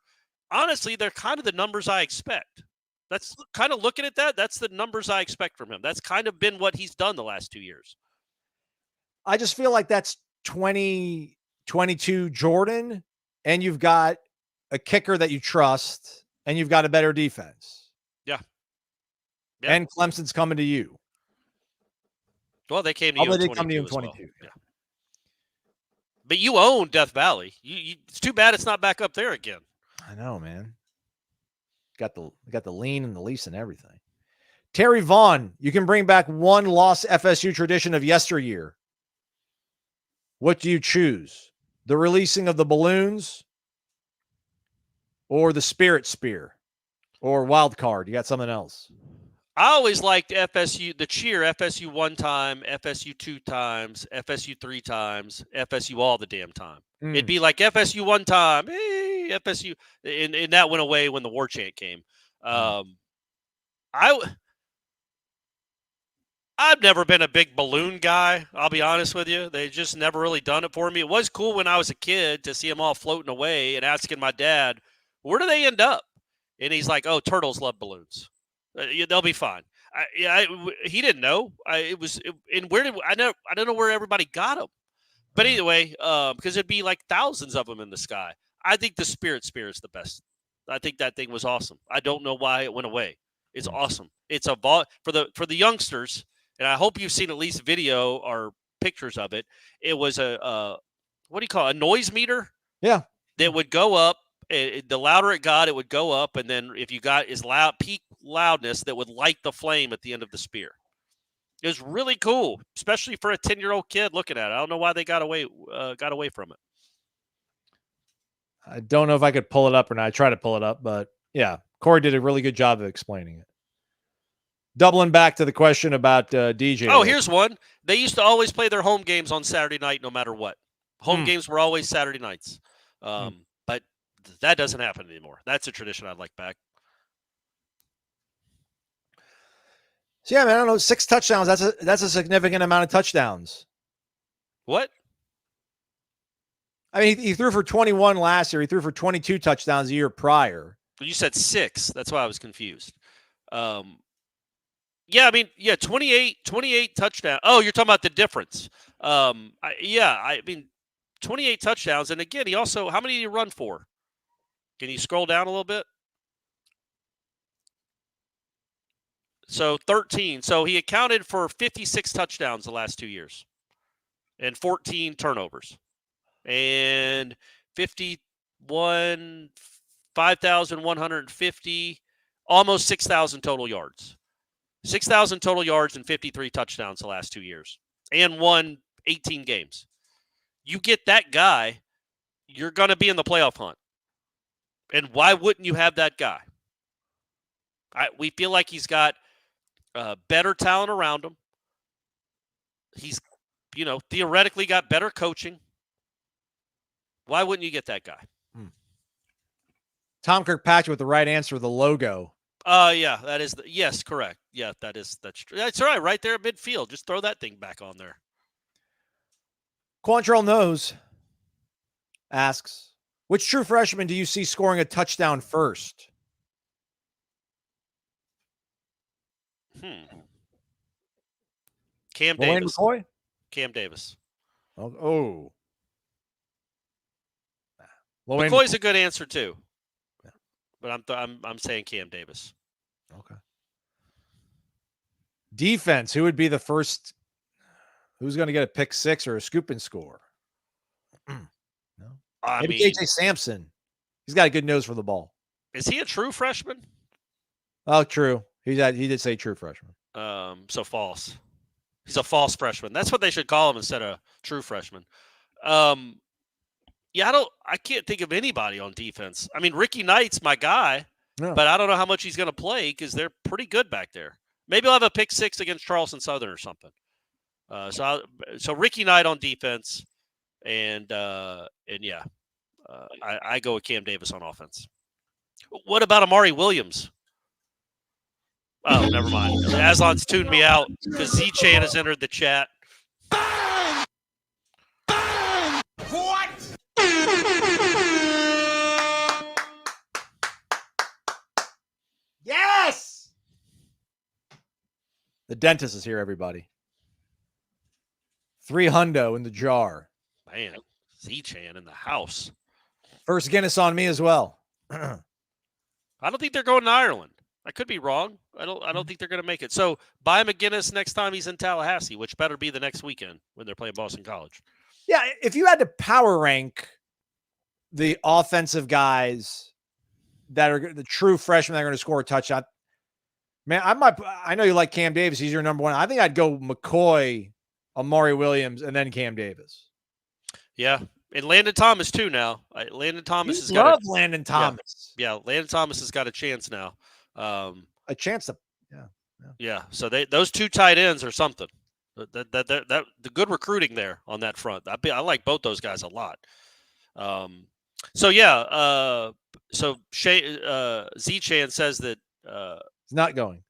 honestly, they're kind of the numbers I expect. That's kind of looking at that. That's the numbers I expect from him. That's kind of been what he's done the last 2 years. I just feel like that's 2022 Jordan, and you've got a kicker that you trust, and you've got a better defense. Yeah. And Clemson's coming to you. Well, they came to you in 22 come to you in as well. 22. Yeah. But you own Death Valley. It's too bad it's not back up there again. I know, man. Got the lean and the lease and everything. Terry Vaughn, you can bring back one lost FSU tradition of yesteryear. What do you choose? The releasing of the balloons or the spirit spear or wild card? You got something else? I always liked FSU, the cheer, FSU 1 time, FSU 2 times, FSU 3 times, FSU all the damn time. It'd be like FSU 1 time, hey, FSU, and that went away when the war chant came. I've never been a big balloon guy, I'll be honest with you. They just never really done it for me. It was cool when I was a kid to see them all floating away and asking my dad, where do they end up? And he's like, oh, turtles love balloons. They'll be fine. He didn't know. I don't know where everybody got them. But anyway, because it'd be like thousands of them in the sky. I think the spirit spear is the best. I think that thing was awesome. I don't know why it went away. It's awesome. It's for the youngsters, and I hope you've seen at least video or pictures of it. It was a what do you call it? A noise meter? Yeah. That would go up. The louder it got, it would go up, and then if you got is loud peak loudness, that would light the flame at the end of the spear. It was really cool, especially for a 10-year-old kid looking at it. I don't know why they got away from it. I don't know if I could pull it up or not. I tried to pull it up, but yeah, Corey did a really good job of explaining it. Doubling back to the question about DJ. Oh, here's one. They used to always play their home games on Saturday night, no matter what. Home games were always Saturday nights. But that doesn't happen anymore. That's a tradition I'd like back. So yeah, man, I don't know. 6 touchdowns. That's a significant amount of touchdowns. What? I mean, he threw for 21 last year. He threw for 22 touchdowns a year prior. You said 6. That's why I was confused. Yeah, I mean, 28 touchdowns. Oh, you're talking about the difference. I mean, 28 touchdowns. And again, he also, how many did he run for? Can you scroll down a little bit? So 13. So he accounted for 56 touchdowns the last 2 years and 14 turnovers and 5,150, almost 6,000 total yards. 6,000 total yards and 53 touchdowns the last 2 years and won 18 games. You get that guy, you're going to be in the playoff hunt. And why wouldn't you have that guy? We feel like he's got better talent around him. He's, theoretically got better coaching. Why wouldn't you get that guy? Tom Kirkpatrick with the right answer, the logo. Yeah, that is yes, correct. Yeah, that's true. That's right there at midfield. Just throw that thing back on there. Quantrell Knows asks, which true freshman do you see scoring a touchdown first? Cam Lane Davis. McCoy? Cam Davis. Oh. McCoy's a good answer too. Yeah. But I'm saying Cam Davis. Okay. Defense, who would be the first? Who's going to get a pick 6 or a scoop and score? No. Maybe KJ Sampson. He's got a good nose for the ball. Is he a true freshman? Oh, true. He did say true freshman. So false. He's a false freshman. That's what they should call him instead of true freshman. Yeah, I can't think of anybody on defense. I mean, Ricky Knight's my guy, but I don't know how much he's going to play because they're pretty good back there. Maybe I'll have a pick 6 against Charleston Southern or something. So Ricky Knight on defense, and yeah, I go with Cam Davis on offense. What about Amari Williams? Oh, never mind. Aslan's tuned me out because Z-Chan has entered the chat. What? The dentist is here, everybody. $300 in the jar. Man, Z-Chan in the house. First Guinness on me as well. I don't think they're going to Ireland. I could be wrong. I don't think they're going to make it. So buy him a Guinness next time he's in Tallahassee, which better be the next weekend when they're playing Boston College. Yeah, if you had to power rank the offensive guys that are the true freshmen that are going to score a touchdown, man, I know you like Cam Davis. He's your number one. I think I'd go McCoy, Amari Williams, and then Cam Davis. Yeah, and Landon Thomas too now. Landon Thomas has got Landon Thomas. Yeah, Landon Thomas has got a chance now. A chance to, yeah. So those two tight ends are something. That the good recruiting there on that front. I like both those guys a lot. So Z-Chan says that he's not going.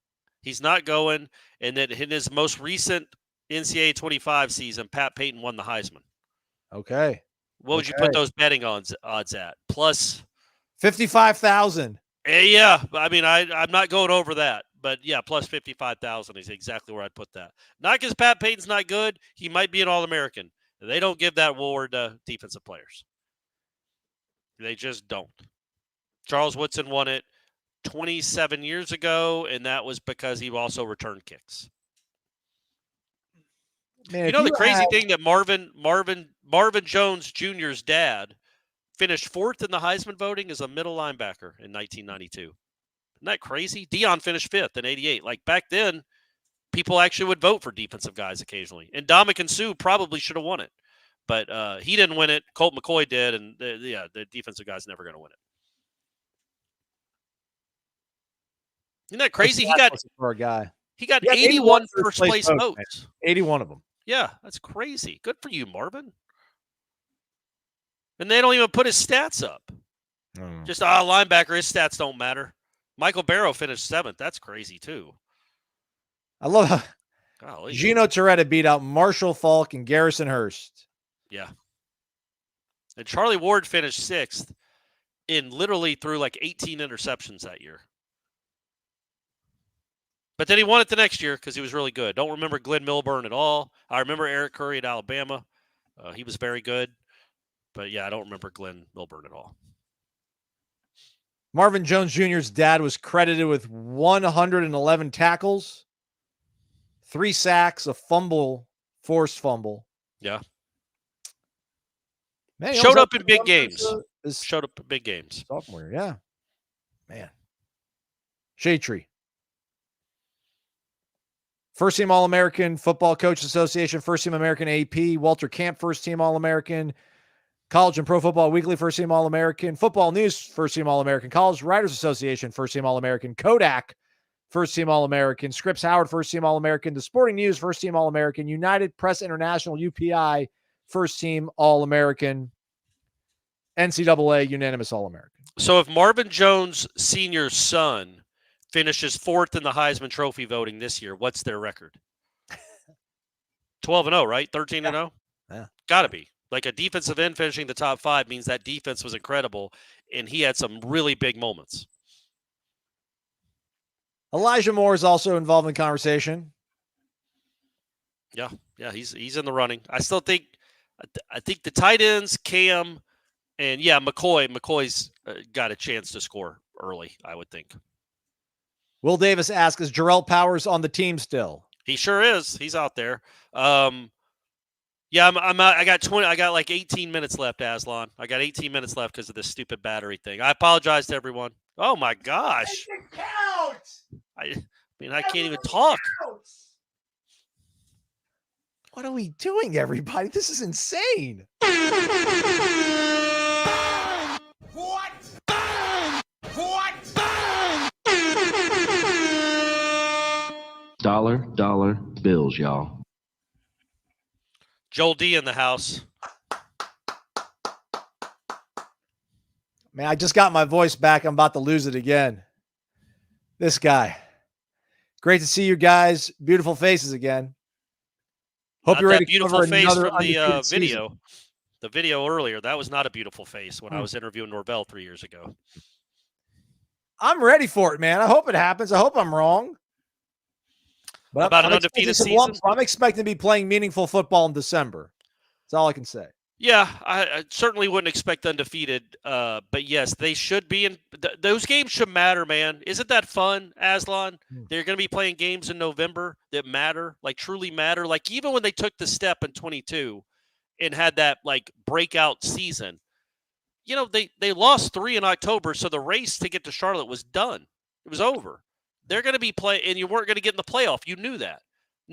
He's not going, and that in his most recent NCAA 25 season, Pat Payton won the Heisman. Okay. What would you put those betting odds at? Plus 55,000. Yeah, I mean, I'm not going over that, but yeah, plus 55,000 is exactly where I'd put that. Not because Pat Payton's not good; he might be an All-American. They don't give that award to defensive players. They just don't. Charles Woodson won it 27 years ago, and that was because he also returned kicks. Man, you know the crazy thing that Marvin Jones Jr.'s dad finished 4th in the Heisman voting as a middle linebacker in 1992. Isn't that crazy? Dion finished 5th in 88. Like back then, people actually would vote for defensive guys occasionally. And Ndamukong Suh probably should have won it. But he didn't win it. Colt McCoy did. And the defensive guy's never going to win it. Isn't that crazy? He got 81 first place votes. 81 of them. Yeah, that's crazy. Good for you, Marvin. And they don't even put his stats up. Just linebacker, his stats don't matter. Michael Barrow finished 7th. That's crazy too. I love how Gino Torretta beat out Marshall Falk and Garrison Hurst. Yeah. And Charlie Ward finished 6th in literally threw like 18 interceptions that year. But then he won it the next year because he was really good. Don't remember Glenn Milburn at all. I remember Eric Curry at Alabama. He was very good. But, yeah, I don't remember Glenn Milburn at all. Marvin Jones Jr.'s dad was credited with 111 tackles, 3 sacks, a fumble, forced fumble. Yeah. Man, showed up in big games. Showed up in big games. Sophomore, yeah. Man. Shade Tree. First team All-American, Football Coaches Association, first team American AP, Walter Camp, first team All-American, College and Pro Football Weekly, first team All-American, Football News, first team All-American, College Writers Association, first team All-American, Kodak, first team All-American, Scripps Howard, first team All-American, The Sporting News, first team All-American, United Press International, UPI, first team All-American, NCAA, unanimous All-American. So if Marvin Jones Sr.'s son finishes 4th in the Heisman Trophy voting this year, what's their record? 12-0, right? 13-0? Yeah. Got to be. Like a defensive end finishing the top 5 means that defense was incredible, and he had some really big moments. Elijah Moore is also involved in conversation. Yeah, he's in the running. I think the tight ends, Cam, and McCoy's got a chance to score early, I would think. Will Davis asks, is Jarrell Powers on the team still? He sure is. He's out there. Yeah, I got 20. I got like 18 minutes left, Aslan. I got 18 minutes left because of this stupid battery thing. I apologize to everyone. Oh my gosh! I mean, I can't even talk. What are we doing, everybody? This is insane. What? Dollar bills, y'all. Joel D in the house. Man, I just got my voice back. I'm about to lose it again. This guy. Great to see you guys. Beautiful faces again. Hope Not you're ready that beautiful to cover face another from the undefeated video. season. The video earlier, that was not a beautiful face when I was interviewing Norvell 3 years ago. I'm ready for it, man. I hope it happens. I hope I'm wrong. But about an I'm expecting undefeated some season. lumps. I'm expecting to be playing meaningful football in December. That's all I can say. Yeah, I certainly wouldn't expect undefeated, but yes, they should be in. Those games should matter, man. Isn't that fun, Aslan? They're going to be playing games in November that matter, like truly matter. Like even when they took the step in 22 and had that like breakout season, they lost 3 in October, so the race to get to Charlotte was done. It was over. They're going to be playing, and you weren't going to get in the playoff. You knew that.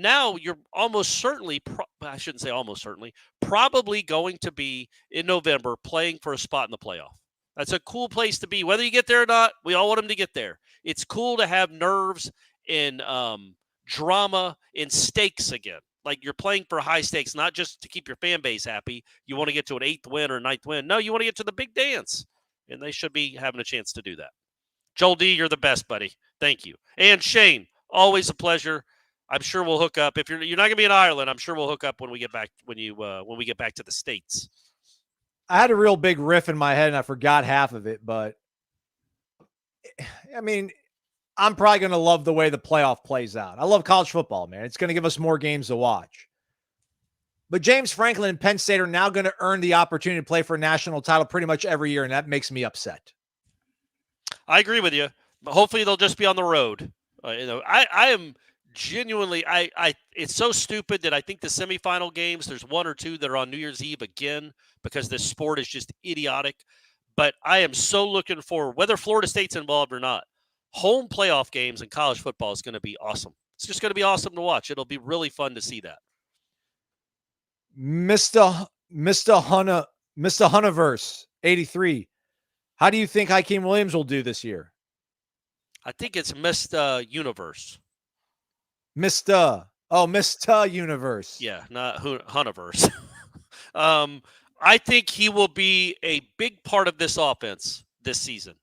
Now you're almost certainly, I shouldn't say almost certainly, probably going to be in November playing for a spot in the playoff. That's a cool place to be. Whether you get there or not, we all want them to get there. It's cool to have nerves and drama and stakes again. Like you're playing for high stakes, not just to keep your fan base happy. You want to get to an 8th win or 9th win. No, you want to get to the big dance. And they should be having a chance to do that. Joel D., you're the best, buddy. Thank you. And Shane, always a pleasure. I'm sure we'll hook up. If you're not going to be in Ireland, I'm sure we'll hook up when we get back when we get back to the States. I had a real big riff in my head and I forgot half of it, but I mean, I'm probably going to love the way the playoff plays out. I love college football, man. It's going to give us more games to watch. But James Franklin and Penn State are now going to earn the opportunity to play for a national title pretty much every year, and that makes me upset. I agree with you. But hopefully they'll just be on the road. I am genuinely, it's so stupid that I think the semifinal games, there's 1 or 2 that are on New Year's Eve again because this sport is just idiotic. But I am so looking forward, whether Florida State's involved or not, home playoff games in college football is going to be awesome. It's just going to be awesome to watch. It'll be really fun to see that. Mr. Hunterverse 83. How do you think Hakeem Williams will do this year? I think it's Mr. Universe. Mr. Universe. Yeah, not Hunterverse. I think he will be a big part of this offense this season.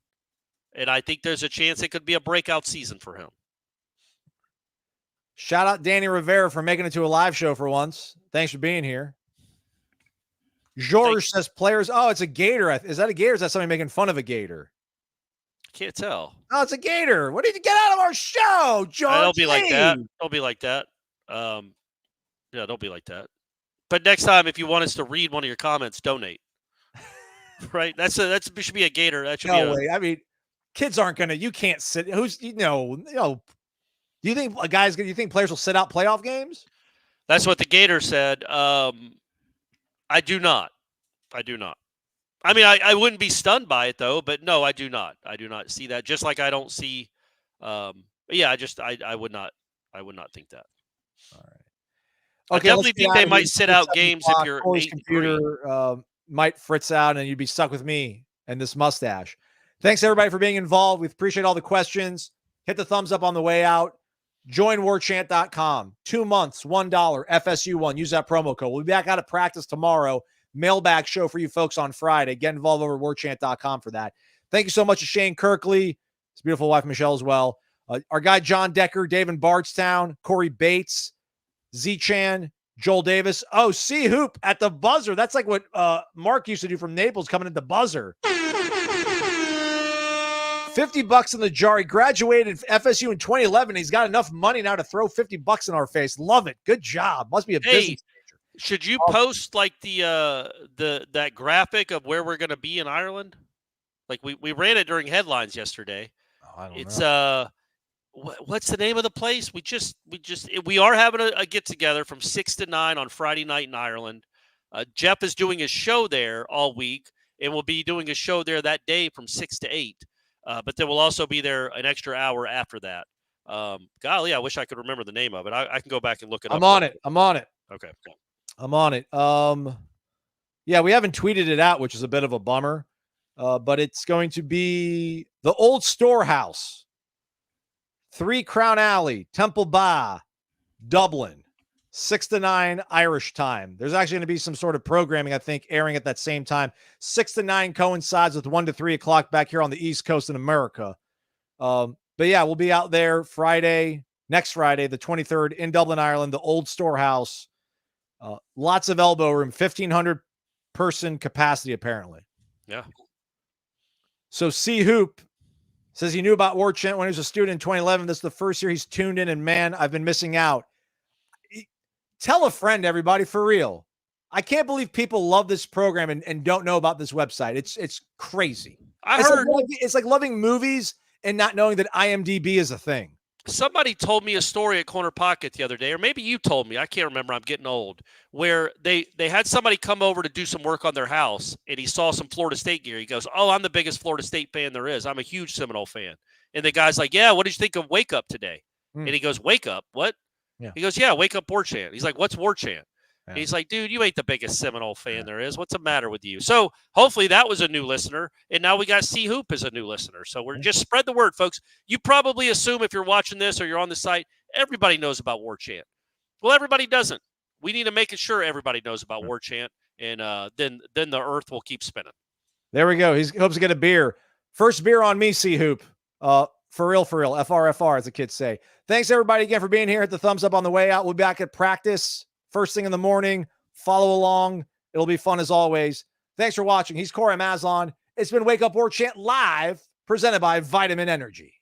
And I think there's a chance it could be a breakout season for him. Shout out Danny Rivera for making it to a live show for once. Thanks for being here. George says players. Oh, it's a gator. Is that a gator? Or is that somebody making fun of a gator? Can't tell. Oh, it's a gator. What did you get out of our show, George? Don't be like that. Don't be like that. Yeah, don't be like that. But next time, if you want us to read one of your comments, donate. Right? That should be a gator. That should no way. I mean, kids aren't gonna. You can't sit. Do you think guys? Do you think players will sit out playoff games? That's what the gator said. I do not. I mean, I wouldn't be stunned by it though, but no, I do not. I do not see that. Just like I don't see. I would not think that. All right. Okay, I definitely think they might sit out games if your computer might fritz out and you'd be stuck with me and this mustache. Thanks everybody for being involved. We appreciate all the questions. Hit the thumbs up on the way out. Join warchant.com. 2 months, $1, FSU1. Use that promo code. We'll be back out of practice tomorrow. Mailbag show for you folks on Friday. Get involved over at warchant.com for that. Thank you so much to Shane Kirkley, his beautiful wife Michelle as well. Our guy John Decker, Dave in Bardstown, Corey Bates, Z-Chan, Joel Davis. Oh, C-Hoop at the buzzer. That's like what Mark used to do from Naples, coming at the buzzer. $50 in the jar. He graduated FSU in 2011. He's got enough money now to throw $50 in our face. Love it. Good job. Must be a business major. Should you post like that graphic of where we're going to be in Ireland? Like we ran it during headlines yesterday. Oh, I don't know. What's the name of the place? We are having a get together from 6 to 9 on Friday night in Ireland. Jeff is doing a show there all week, and we'll be doing a show there that day from 6 to 8. But then we'll also be there an extra hour after that. Golly, I wish I could remember the name of it. I can go back and look it up. I'm on it. Okay. I'm on it. Yeah, we haven't tweeted it out, which is a bit of a bummer. But it's going to be the Old Storehouse, 3 Crown Alley, Temple Bar, Dublin, 6 to 9 Irish time. There's actually going to be some sort of programming, I think, airing at that same time. 6 to 9 coincides with 1 to 3 o'clock back here on the East Coast in America. But yeah, we'll be out there next Friday, the 23rd in Dublin, Ireland, the Old Storehouse. Lots of elbow room, 1,500 person capacity, apparently. Yeah. So C-Hoop Says he knew about Warchant when he was a student in 2011. This is the first year he's tuned in, and man, I've been missing out. Tell a friend, everybody, for real. I can't believe people love this program and don't know about this website. It's crazy. It's like loving movies and not knowing that IMDb is a thing. Somebody told me a story at Corner Pocket the other day, or maybe you told me, I can't remember, I'm getting old, where they had somebody come over to do some work on their house, and he saw some Florida State gear. He goes, "Oh, I'm the biggest Florida State fan there is. I'm a huge Seminole fan." And the guy's like, "Yeah, what did you think of Wake Up today?" And he goes, "Wake Up? What?" Yeah. He goes, "Yeah, Wake Up Warchant." He's like, "What's Warchant?" Yeah. He's like, "Dude, you ain't the biggest Seminole fan there is. What's the matter with you?" So hopefully that was a new listener. And now we got C Hoop as a new listener. So we're just spread the word, folks. You probably assume if you're watching this or you're on the site, everybody knows about Warchant. Well, everybody doesn't. We need to make sure everybody knows about Warchant. And then the earth will keep spinning. There we go. He hopes to get a beer. First beer on me, C Hoop. For real, FRFR, as the kids say. Thanks, everybody, again, for being here. Hit the thumbs up on the way out. We'll be back at practice first thing in the morning. Follow along. It'll be fun as always. Thanks for watching. He's Corey Mazlon. It's been Wake Up Warchant live, presented by Vitamin Energy.